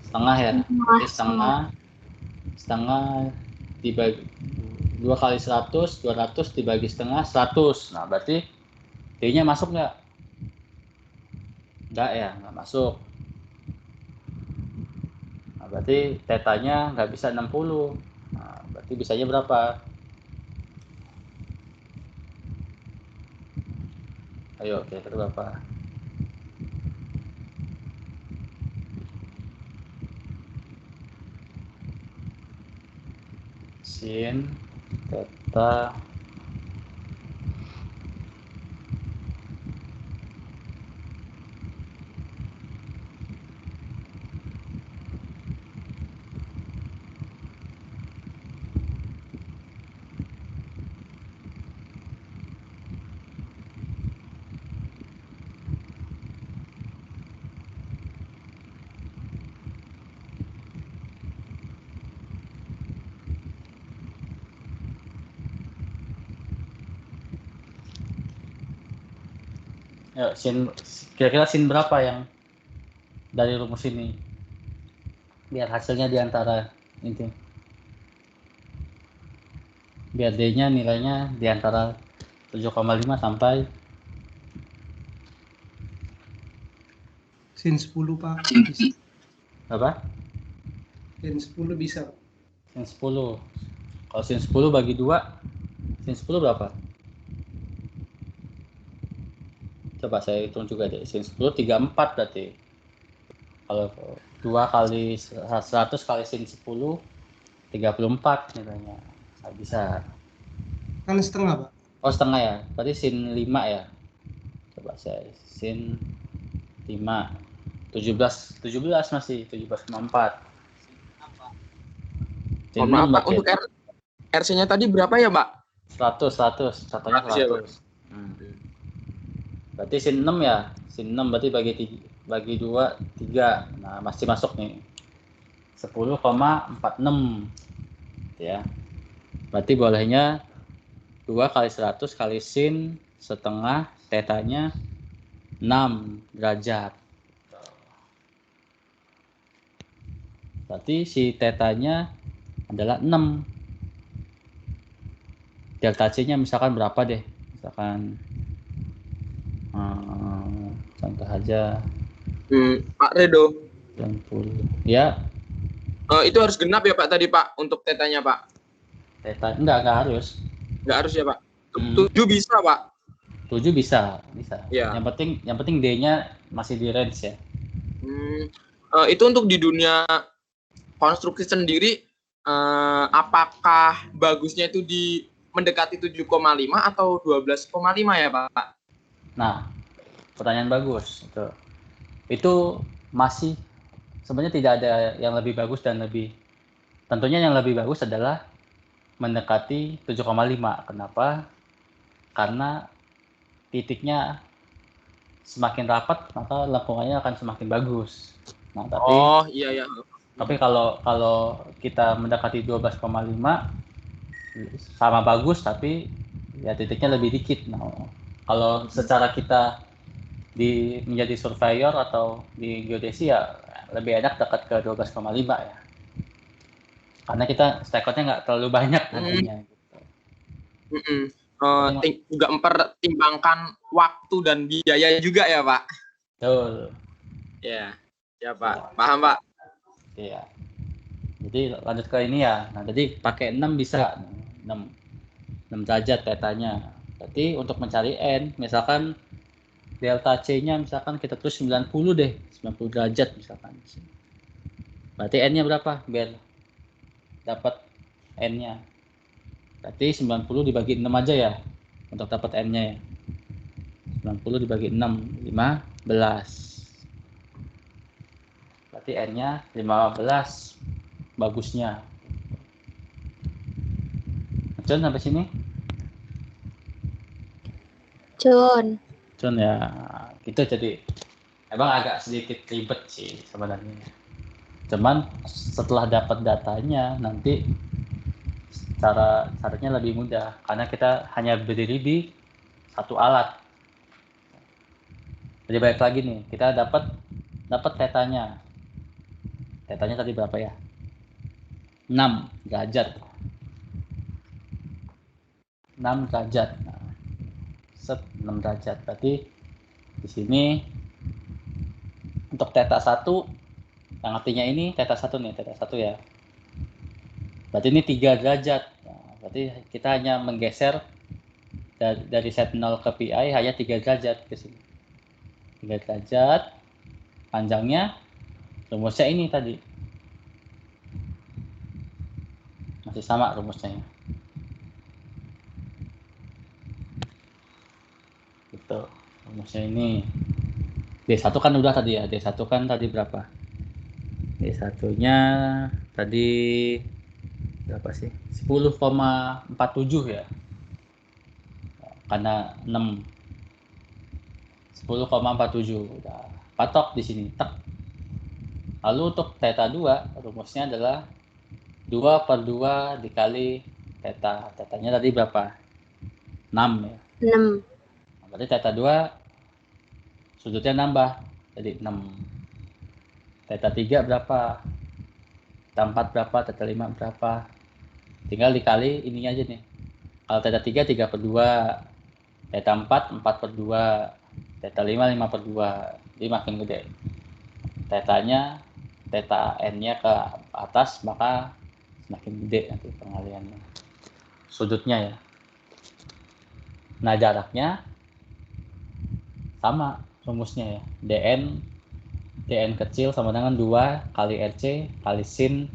Setengah ya? Jadi setengah dibagi 2 kali 100, 200 dibagi setengah 100. Nah, berarti D-nya masuk nggak? Enggak ya, nggak masuk. Nah, berarti tetanya nggak bisa 60. Nah, berarti bisanya berapa? Ayo, kira-kira berapa? Sin theta ya, sin kira-kira sin berapa yang dari rumus ini? biar hasilnya di antara itu. Biar D-nya nilainya di antara 7,5 sampai Sin 10 Pak. Bisa. berapa? Sin 10 bisa. Pak. Sin 10. Kalau sin 10 bagi 2, sin 10 berapa? Coba saya hitung juga deh. Sin 10 34 berarti. Kalau 2 kali 100 kali sin 10 34 nilainya. Nggak bisa. Kan setengah Pak. Oh, setengah ya. Berarti sin 5 ya. Coba saya sin 5. 17 masih 17,4. Sin Mohon maaf 6 Pak, berarti. untuk RC-nya tadi berapa ya Pak? 100. Contohnya 100 ya, Pak? 100. Berarti sin 6 ya. Sin 6 berarti bagi 2, 3. Nah, masih masuk nih. 10,46. Ya. Berarti bolehnya 2 kali 100 kali sin setengah tetanya 6 derajat. Berarti si tetanya adalah 6. Delta C-nya misalkan berapa deh? Misalkan contoh aja Pak Redo. 90. Ya, Itu harus genap ya Pak tadi Pak untuk tetanya Pak? teta enggak harus. Nggak harus ya Pak? Hmm. 7 bisa Pak? 7 bisa. Ya. Yang penting D-nya masih di range ya. Itu untuk di dunia konstruksi sendiri, apakah bagusnya itu di mendekati 7,5 atau 12,5 ya Pak? Nah, pertanyaan bagus. Itu masih sebenarnya tidak ada yang lebih bagus dan tentunya yang lebih bagus adalah mendekati 7,5. Kenapa? Karena titiknya semakin rapat maka lengkungannya akan semakin bagus. Nah, tapi kalau kita mendekati 12,5 sama bagus tapi ya titiknya lebih dikit. Nah, kalau secara kita menjadi surveyor atau di geodesi ya lebih enak dekat ke 12,5 ya. Karena kita stekotnya nggak terlalu banyak nantinya. Juga mempertimbangkan waktu dan biaya juga ya Pak? Betul. Ya Pak, paham Pak? Iya. Jadi lanjut ke ini ya. Nah, jadi pakai 6 bisa. 6 derajat tetanya. Berarti untuk mencari N, misalkan delta C-nya misalkan kita tulis 90 deh. 90 derajat misalkan. Berarti N-nya berapa? Biar dapat N-nya. Berarti 90 dibagi 6 aja ya. Untuk dapat N-nya ya. 90 dibagi 6, 15. Berarti N-nya 15 bagusnya. Cun sampai sini? Cun. Cun ya, gitu jadi emang agak sedikit ribet sih sebenarnya. Cuman setelah dapat datanya nanti caranya lebih mudah karena kita hanya berdiri di satu alat. Jadi balik lagi nih, kita dapat tetanya. Tetanya tadi berapa ya? 6 derajat. 6 derajat. Nah, 6 derajat. Berarti di sini untuk theta 1 yang artinya ini theta 1 nih, theta 1 ya. Berarti ini 3 derajat. Nah, berarti kita hanya menggeser dari set 0 ke PI hanya 3 derajat ke sini. 3 derajat. Panjangnya rumusnya ini tadi. Masih sama rumusnya. Gitu. Rumusnya ini. D1 kan udah tadi ya. D1 kan tadi berapa? D1-nya tadi berapa sih? 10,47 ya. Karena 6. 10,47 udah patok di sini. Tek. Lalu untuk theta 2 rumusnya adalah 2/2 dikali theta. Tetanya tadi berapa? 6 ya. 6. Berarti theta 2 sudutnya nambah jadi 6. Theta 3 berapa? Theta 4 berapa, theta 5 berapa. Tinggal dikali ininya aja nih. Kalau theta 3, 3/2. Theta 4, 4/2. Theta 5, 5/2. Jadi makin gede. Tetanya, theta n-nya ke atas, maka semakin gede nanti pengaliannya. Sudutnya ya. Nah, jaraknya sama rumusnya ya. dn kecil sama dengan 2 kali RC kali sin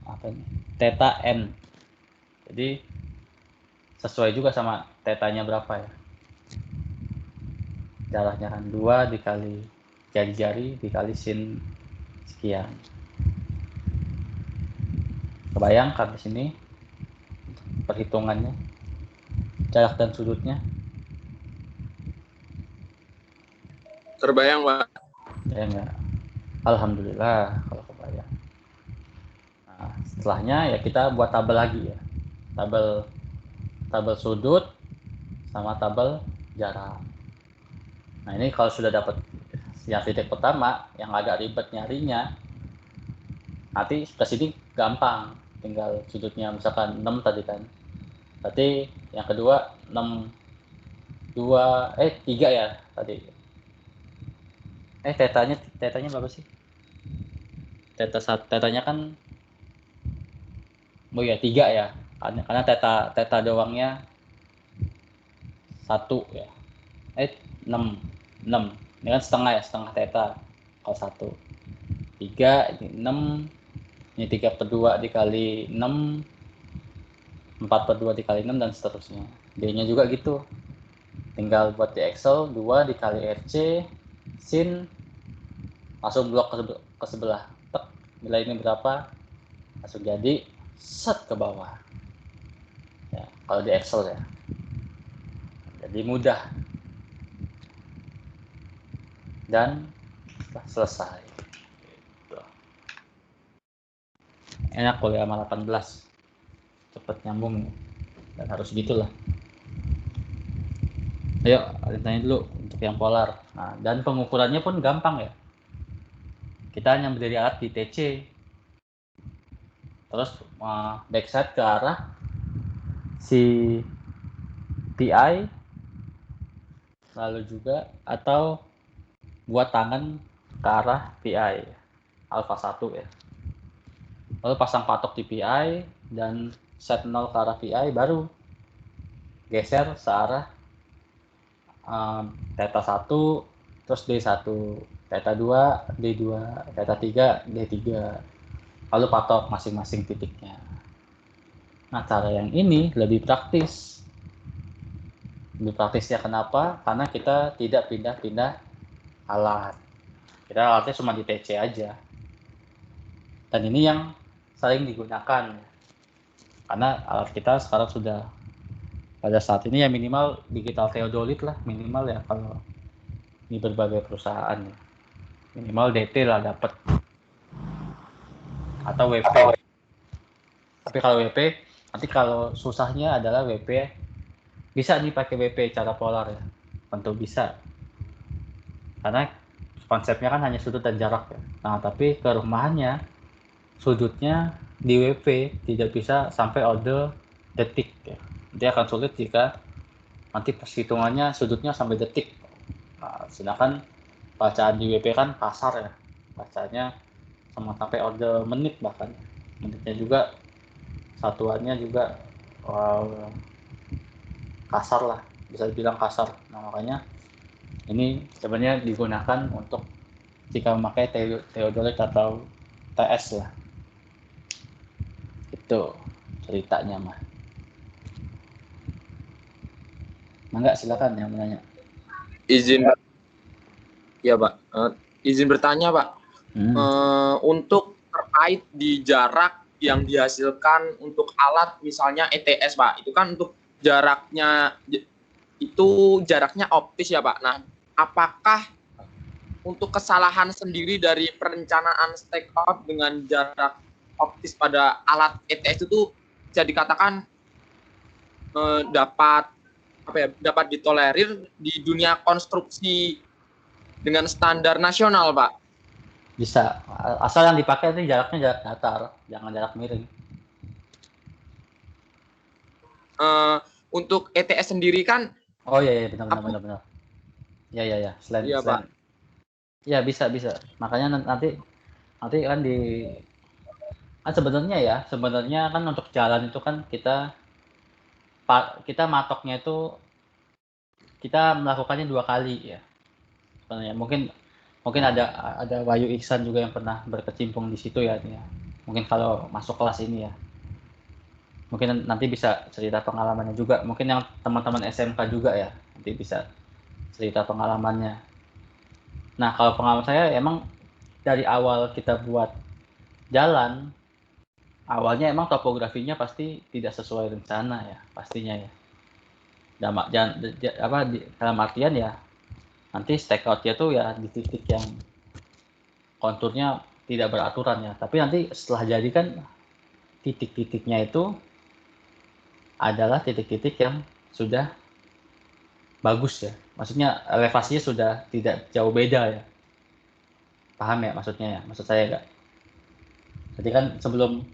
apa ini? Theta n. Jadi sesuai juga sama tetanya berapa ya. Jaraknya kan 2 dikali jari-jari dikali sin sekian. Kebayangkan di sini perhitungannya, jarak dan sudutnya. Terbayang, Pak. Ya enggak. Alhamdulillah kalau kebayang. Nah, setelahnya ya kita buat tabel lagi ya. Tabel sudut sama tabel jarak. Nah, ini kalau sudah dapat yang titik pertama yang agak ribet nyarinya, nanti ke sini gampang, tinggal sudutnya misalkan 6 tadi kan. Berarti yang kedua 6 3 ya tadi. Tetanya berapa sih? Tetanya kan oh ya 3 ya. Karena teta doangnya 1 ya. 6. Ini kan setengah ya, setengah teta. Kalau 1. 3 ini 6. Ini 3/2 dikali 6. 4/2 dikali 6 dan seterusnya. D-nya juga gitu. Tinggal buat di Excel 2 dikali RC sin langsung blok ke sebelah. Tek, nilai ini berapa? Langsung jadi set ke bawah. Ya, kalau di Excel ya. Jadi mudah. Dan selesai. Gitu. Enak kuliah sama 18. Cepet nyambung. Dan harus gitulah. Ayo, tanya dulu untuk yang polar. Nah, dan pengukurannya pun gampang ya. Kita hanya berdiri alat di TC. Terus backside ke arah si PI. Lalu juga atau buat tangan ke arah PI. Alpha 1 ya. Lalu pasang patok di PI dan set 0 ke arah PI, baru geser searah theta 1 terus D1, theta 2 D2, theta 3 D3, lalu patok masing-masing titiknya. Nah, cara yang ini lebih praktis. Lebih praktisnya kenapa? Karena kita tidak pindah-pindah alat. Kita alatnya cuma di TC aja. Dan ini yang sering digunakan. Karena alat kita sekarang sudah pada saat ini ya minimal digital theodolit lah, minimal ya kalau di berbagai perusahaan ya. Minimal DT lah dapat, atau WP. Tapi kalau WP nanti kalau susahnya adalah WP, bisa nih pakai WP cara polar ya, tentu bisa, karena konsepnya kan hanya sudut dan jarak ya. Nah, tapi kerumahannya sudutnya di WP tidak bisa sampai order detik ya. Dia akan sulit jika nanti perhitungannya sudutnya sampai detik. Nah, sedangkan bacaan di WP kan kasar ya, bacanya sama sampai order menit, bahkan menitnya juga satuannya juga kasar lah, bisa dibilang kasar. Nah, makanya ini sebenarnya digunakan untuk jika memakai theodolit atau TS lah. Itu ceritanya mah. Enggak, silakan yang menanya. Izin, ya Pak. Izin bertanya Pak. Untuk terkait di jarak yang dihasilkan untuk alat misalnya ETS Pak, itu kan untuk jaraknya optis ya Pak. Nah, apakah untuk kesalahan sendiri dari perencanaan stack out dengan jarak optis pada alat ETS itu bisa dikatakan dapat ditolerir di dunia konstruksi dengan standar nasional, Pak? Bisa, asal yang dipakai itu jaraknya jarak datar, jangan jarak miring. Untuk ETS sendiri kan, Oh iya benar. Ya, selain iya Pak. Ya bisa. Makanya nanti kan kan sebenarnya kan untuk jalan itu kan kita matoknya itu kita melakukannya 2 kali ya. Sebenarnya mungkin ada Wahyu Iksan juga yang pernah berkecimpung di situ ya. Mungkin kalau masuk kelas ini ya. Mungkin nanti bisa cerita pengalamannya juga. Mungkin yang teman-teman SMK juga ya, nanti bisa cerita pengalamannya. Nah, kalau pengalaman saya emang dari awal kita buat jalan, awalnya emang topografinya pasti tidak sesuai rencana ya, pastinya ya. Dalam artian ya, nanti stakeout-nya tuh ya di titik yang konturnya tidak beraturan ya. Tapi nanti setelah jadi kan titik-titiknya itu adalah titik-titik yang sudah bagus ya. Maksudnya elevasinya sudah tidak jauh beda ya. Paham ya maksudnya ya? Maksud saya enggak? Jadi kan sebelum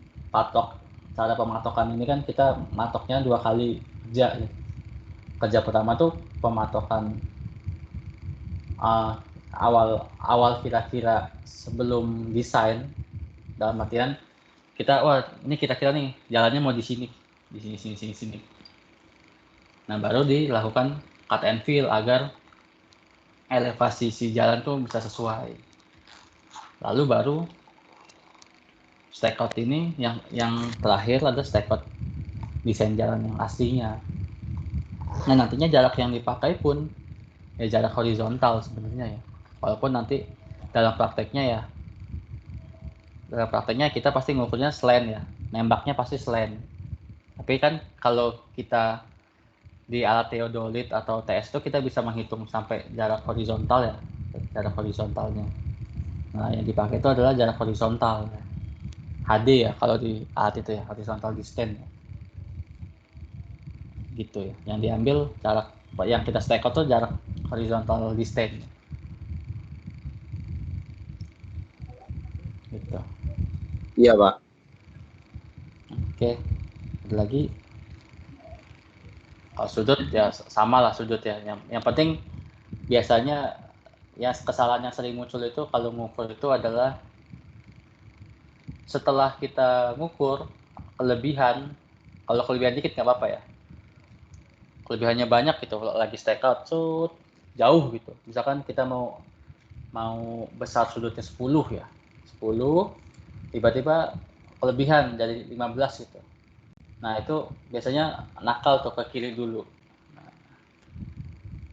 cara pematokan ini kan kita matoknya 2 kali kerja ya. Kerja pertama tuh pematokan awal kira-kira sebelum desain, dalam artian ini kira-kira nih jalannya mau di sini. Nah, baru dilakukan cut and fill agar elevasi si jalan tuh bisa sesuai. Lalu baru stakeout ini yang terakhir ada stakeout desain jalan yang aslinya. Nah, nantinya jarak yang dipakai pun ya jarak horizontal sebenarnya ya. Walaupun nanti dalam prakteknya kita pasti ngukurnya slant ya. Nembaknya pasti slant. Tapi kan kalau kita di alat theodolit atau TS itu kita bisa menghitung sampai jarak horizontal ya, jarak horizontalnya. Nah, yang dipakai itu adalah jarak horizontal ya. HD ya kalau di alat itu ya, horizontal distance ya. Gitu ya. Yang diambil jarak yang kita stack out tuh jarak horizontal distance. Gitu. Iya Pak. Oke. Ada lagi? Kalau sudut ya sama lah sudut ya. Yang penting biasanya ya kesalahan yang sering muncul itu kalau ngukur itu adalah setelah kita ngukur kelebihan, kalau kelebihan dikit nggak apa-apa ya. Kelebihannya banyak gitu, kalau lagi stack out jauh gitu. Misalkan kita mau besar sudutnya 10 ya. 10 tiba-tiba kelebihan dari 15 gitu. Nah, itu biasanya nakal tuh ke kiri dulu. Nah,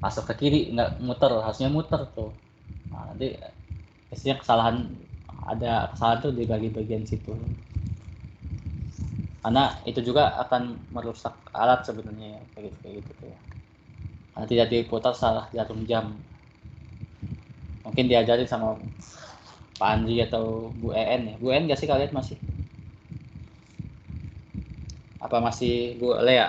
masuk ke kiri nggak muter, harusnya muter tuh. Nah, nanti biasanya ada kesalahan tuh di bagian situ. Karena itu juga akan merusak alat sebenarnya ya, kayak gitu tuh ya. Karena tidak diputar salah jarum jam. Mungkin diajarin sama Pak Andri atau Bu EN ya. Bu EN nggak sih kalian masih? Apa masih Bu Lea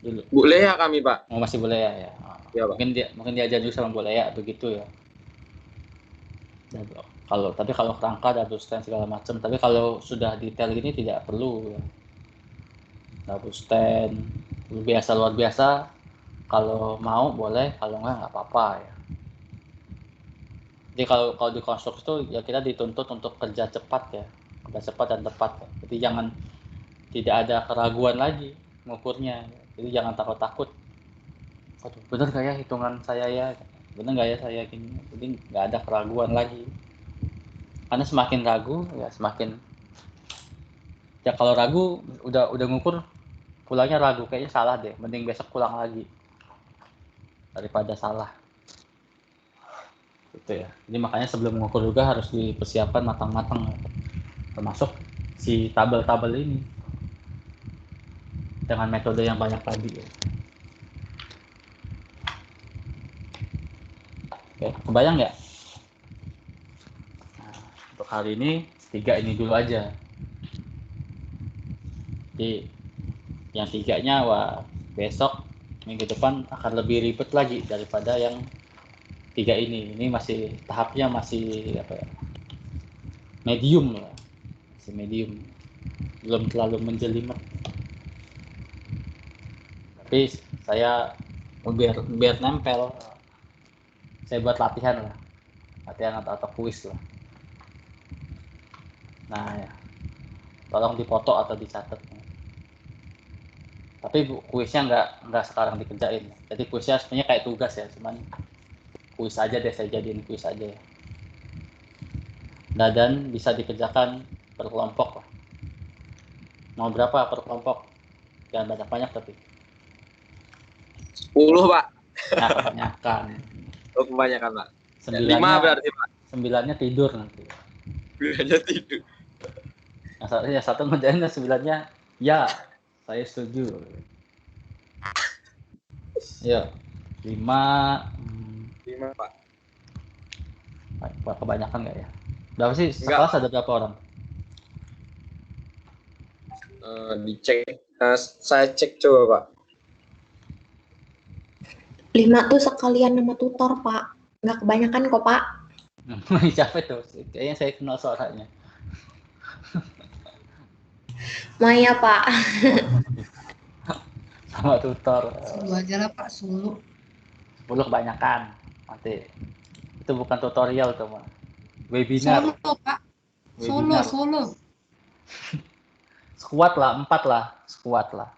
dulu? Bu Lea kami Pak. Oh, masih Bu Lea ya. Ya, Pak. Mungkin diajarin juga sama Bu Lea begitu ya. Tapi kalau kerangka double stand segala macam, tapi kalau sudah detail gini tidak perlu ya. Double stand luar biasa, kalau mau boleh, kalau nggak apa-apa ya. Jadi kalau di konstruksi itu ya kita dituntut untuk kerja cepat dan tepat ya. Jadi tidak ada keraguan lagi mengukurnya. Jadi jangan takut-takut. Aduh, bener nggak ya hitungan saya ya? Bener nggak ya saya gini? Jadi nggak ada keraguan lagi. Karena semakin ragu ya semakin ya, kalau ragu udah ngukur pulangnya ragu, kayaknya salah deh, mending besok pulang lagi daripada salah gitu ya. Jadi makanya sebelum mengukur juga harus dipersiapkan matang-matang, termasuk si tabel-tabel ini dengan metode yang banyak tadi ya. Oke, kebayang nggak? Nah, untuk hari ini 3 ini dulu aja. Jadi yang 3-nya besok minggu depan akan lebih ribet lagi daripada yang 3 ini. Ini masih tahapnya masih medium lah, masih medium, belum terlalu menjelimet. Tapi saya biar nempel, saya buat latihan atau kuis lah. Nah ya, tolong dipoto atau dicatat. Tapi kuisnya nggak sekarang dikerjain. Jadi kuisnya sebenarnya kayak tugas ya, cuman kuis aja deh, saya jadiin kuis aja ya. Nah, dan bisa dikerjakan per kelompok lah. Mau berapa per kelompok? Jangan banyak-banyak tapi. 10 Pak. Nah, kebanyakan. Oh, kebanyakan Pak. 5 9-nya berarti Pak. 9-nya tidur nanti. 9-nya tidur. Nah, satu ngerjain, 9-nya ya, saya setuju. Ya, 5 Pak. Kebanyakan nggak ya? Berapa sih sekelas, ada berapa orang? Dicek. Saya cek coba Pak. 5 tuh sekalian nama tutor, Pak. Nggak kebanyakan kok, Pak. Siapa tuh? Kayaknya saya kenal suaranya. Maya, Pak. Sama tutor. 10 aja lah Pak, 10. 10 kebanyakan. Nanti itu bukan tutorial tuh, Pak. Webinar. Solo Pak. Webinar. Solo. Squad lah, 4 lah. Squad lah.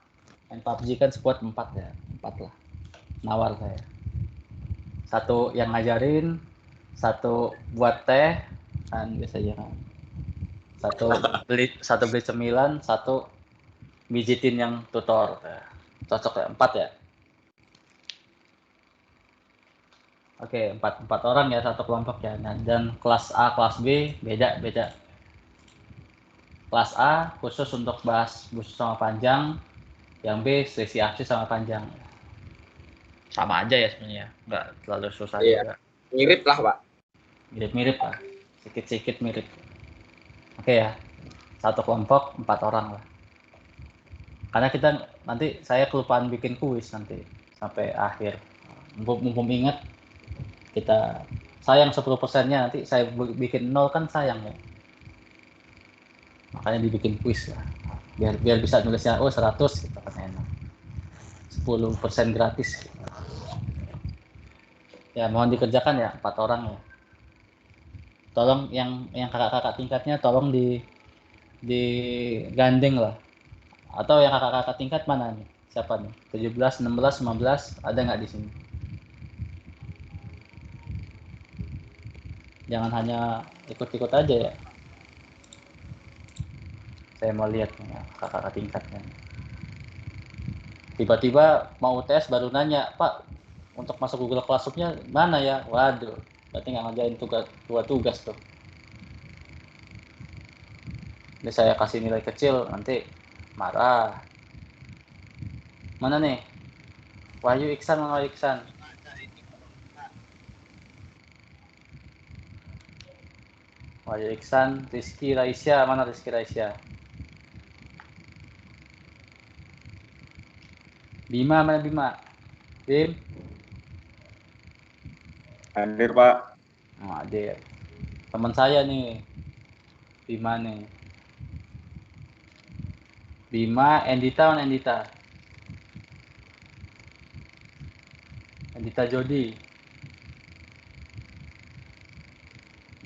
Main PUBG kan squad 4 ya. 4 lah. Nawar saya. 1 yang ngajarin, 1 buat teh, kan biasanya kan. 1 beli cemilan, 1 mijitin yang tutor. Cocok ya, 4 ya. Oke, 4 orang ya, 1 kelompok ya. Dan kelas A, kelas B beda. Kelas A khusus untuk bahas busuk sama panjang, yang B selisih aksi sama panjang. Sama aja ya sebenarnya, nggak terlalu susah juga. Mirip lah Pak. Mirip lah, sedikit mirip. Oke ya, 1 kelompok 4 orang lah. Karena kita nanti saya kelupaan bikin kuis nanti sampai akhir. Mumpung ingat, kita sayang 10%-nya, nanti saya bikin 0 kan sayang ya. Makanya dibikin kuis lah. Biar bisa nulisnya 100 gitu kan enak. 10% gratis. Ya mohon dikerjakan ya, 4 orang ya. Tolong yang kakak-kakak tingkatnya tolong digandeng lah. Atau yang kakak-kakak tingkat mana nih? Siapa nih? 17, 16, 15 ada nggak di sini? Jangan hanya ikut-ikut aja ya. Saya mau lihat nih kakak-kakak tingkatnya. Tiba-tiba mau tes baru nanya, Pak, untuk masuk Google Classroom-nya mana ya? Waduh, berarti nggak ngerjain tugas tuh. Ini saya kasih nilai kecil, nanti marah. Mana nih? Wahyu Iksan, mana Wahyu Iksan? Wahyu Iksan, Rizky Raisya, mana Rizky Raisya? Bima, mana Bima? Bim? Hadir Pak. Oh, hadir. Teman saya nih, Bima nih. Bima, Endita, mana Endita? Endita Jody.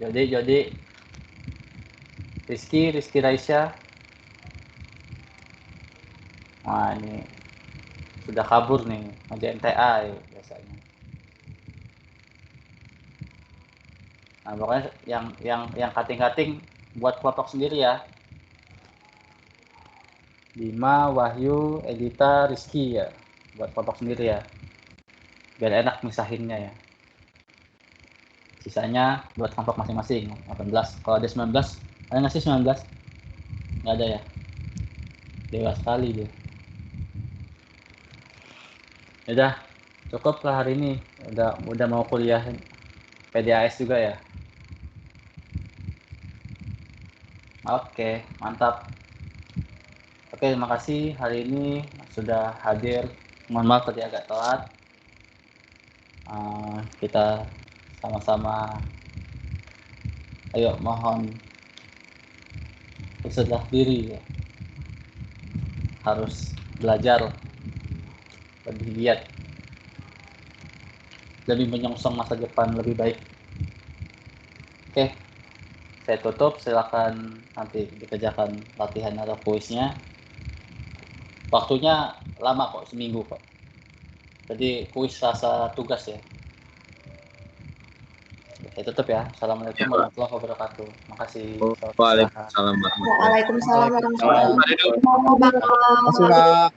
Jody. Rizky Raisya. Wah, ini sudah kabur nih, ngerjain TA ya, biasanya. Nah, pokoknya yang cutting buat kelompok sendiri ya. Bima, Wahyu, Edita, Rizky ya, buat kelompok sendiri ya. Biar enak misahinnya ya. Sisanya buat kelompok masing-masing. 18. Kalau ada 19, ada nggak sih 19? Nggak ada ya. Dewa sekali dia. Udah, cukup lah hari ini. Udah mau kuliah PDAS juga ya. Oke, mantap. Oke, terima kasih hari ini sudah hadir. Mohon maaf tadi agak telat. Kita sama-sama, ayo mohon berserah diri ya. Harus belajar lebih giat, lebih menyongsong masa depan lebih baik. Oke, saya tutup. Silakan nanti dikerjakan latihan atau kuisnya. Waktunya lama kok, seminggu kok. Jadi kuis rasa tugas ya. Saya tutup ya. Assalamualaikum warahmatullahi wabarakatuh. Makasih. Waalaikumsalam. Waalaikumsalam warahmatullahi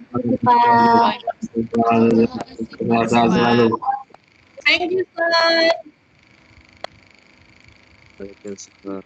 Makasih, Pak. Sehat selalu. Thank you, Pak. Waalaikumsalam.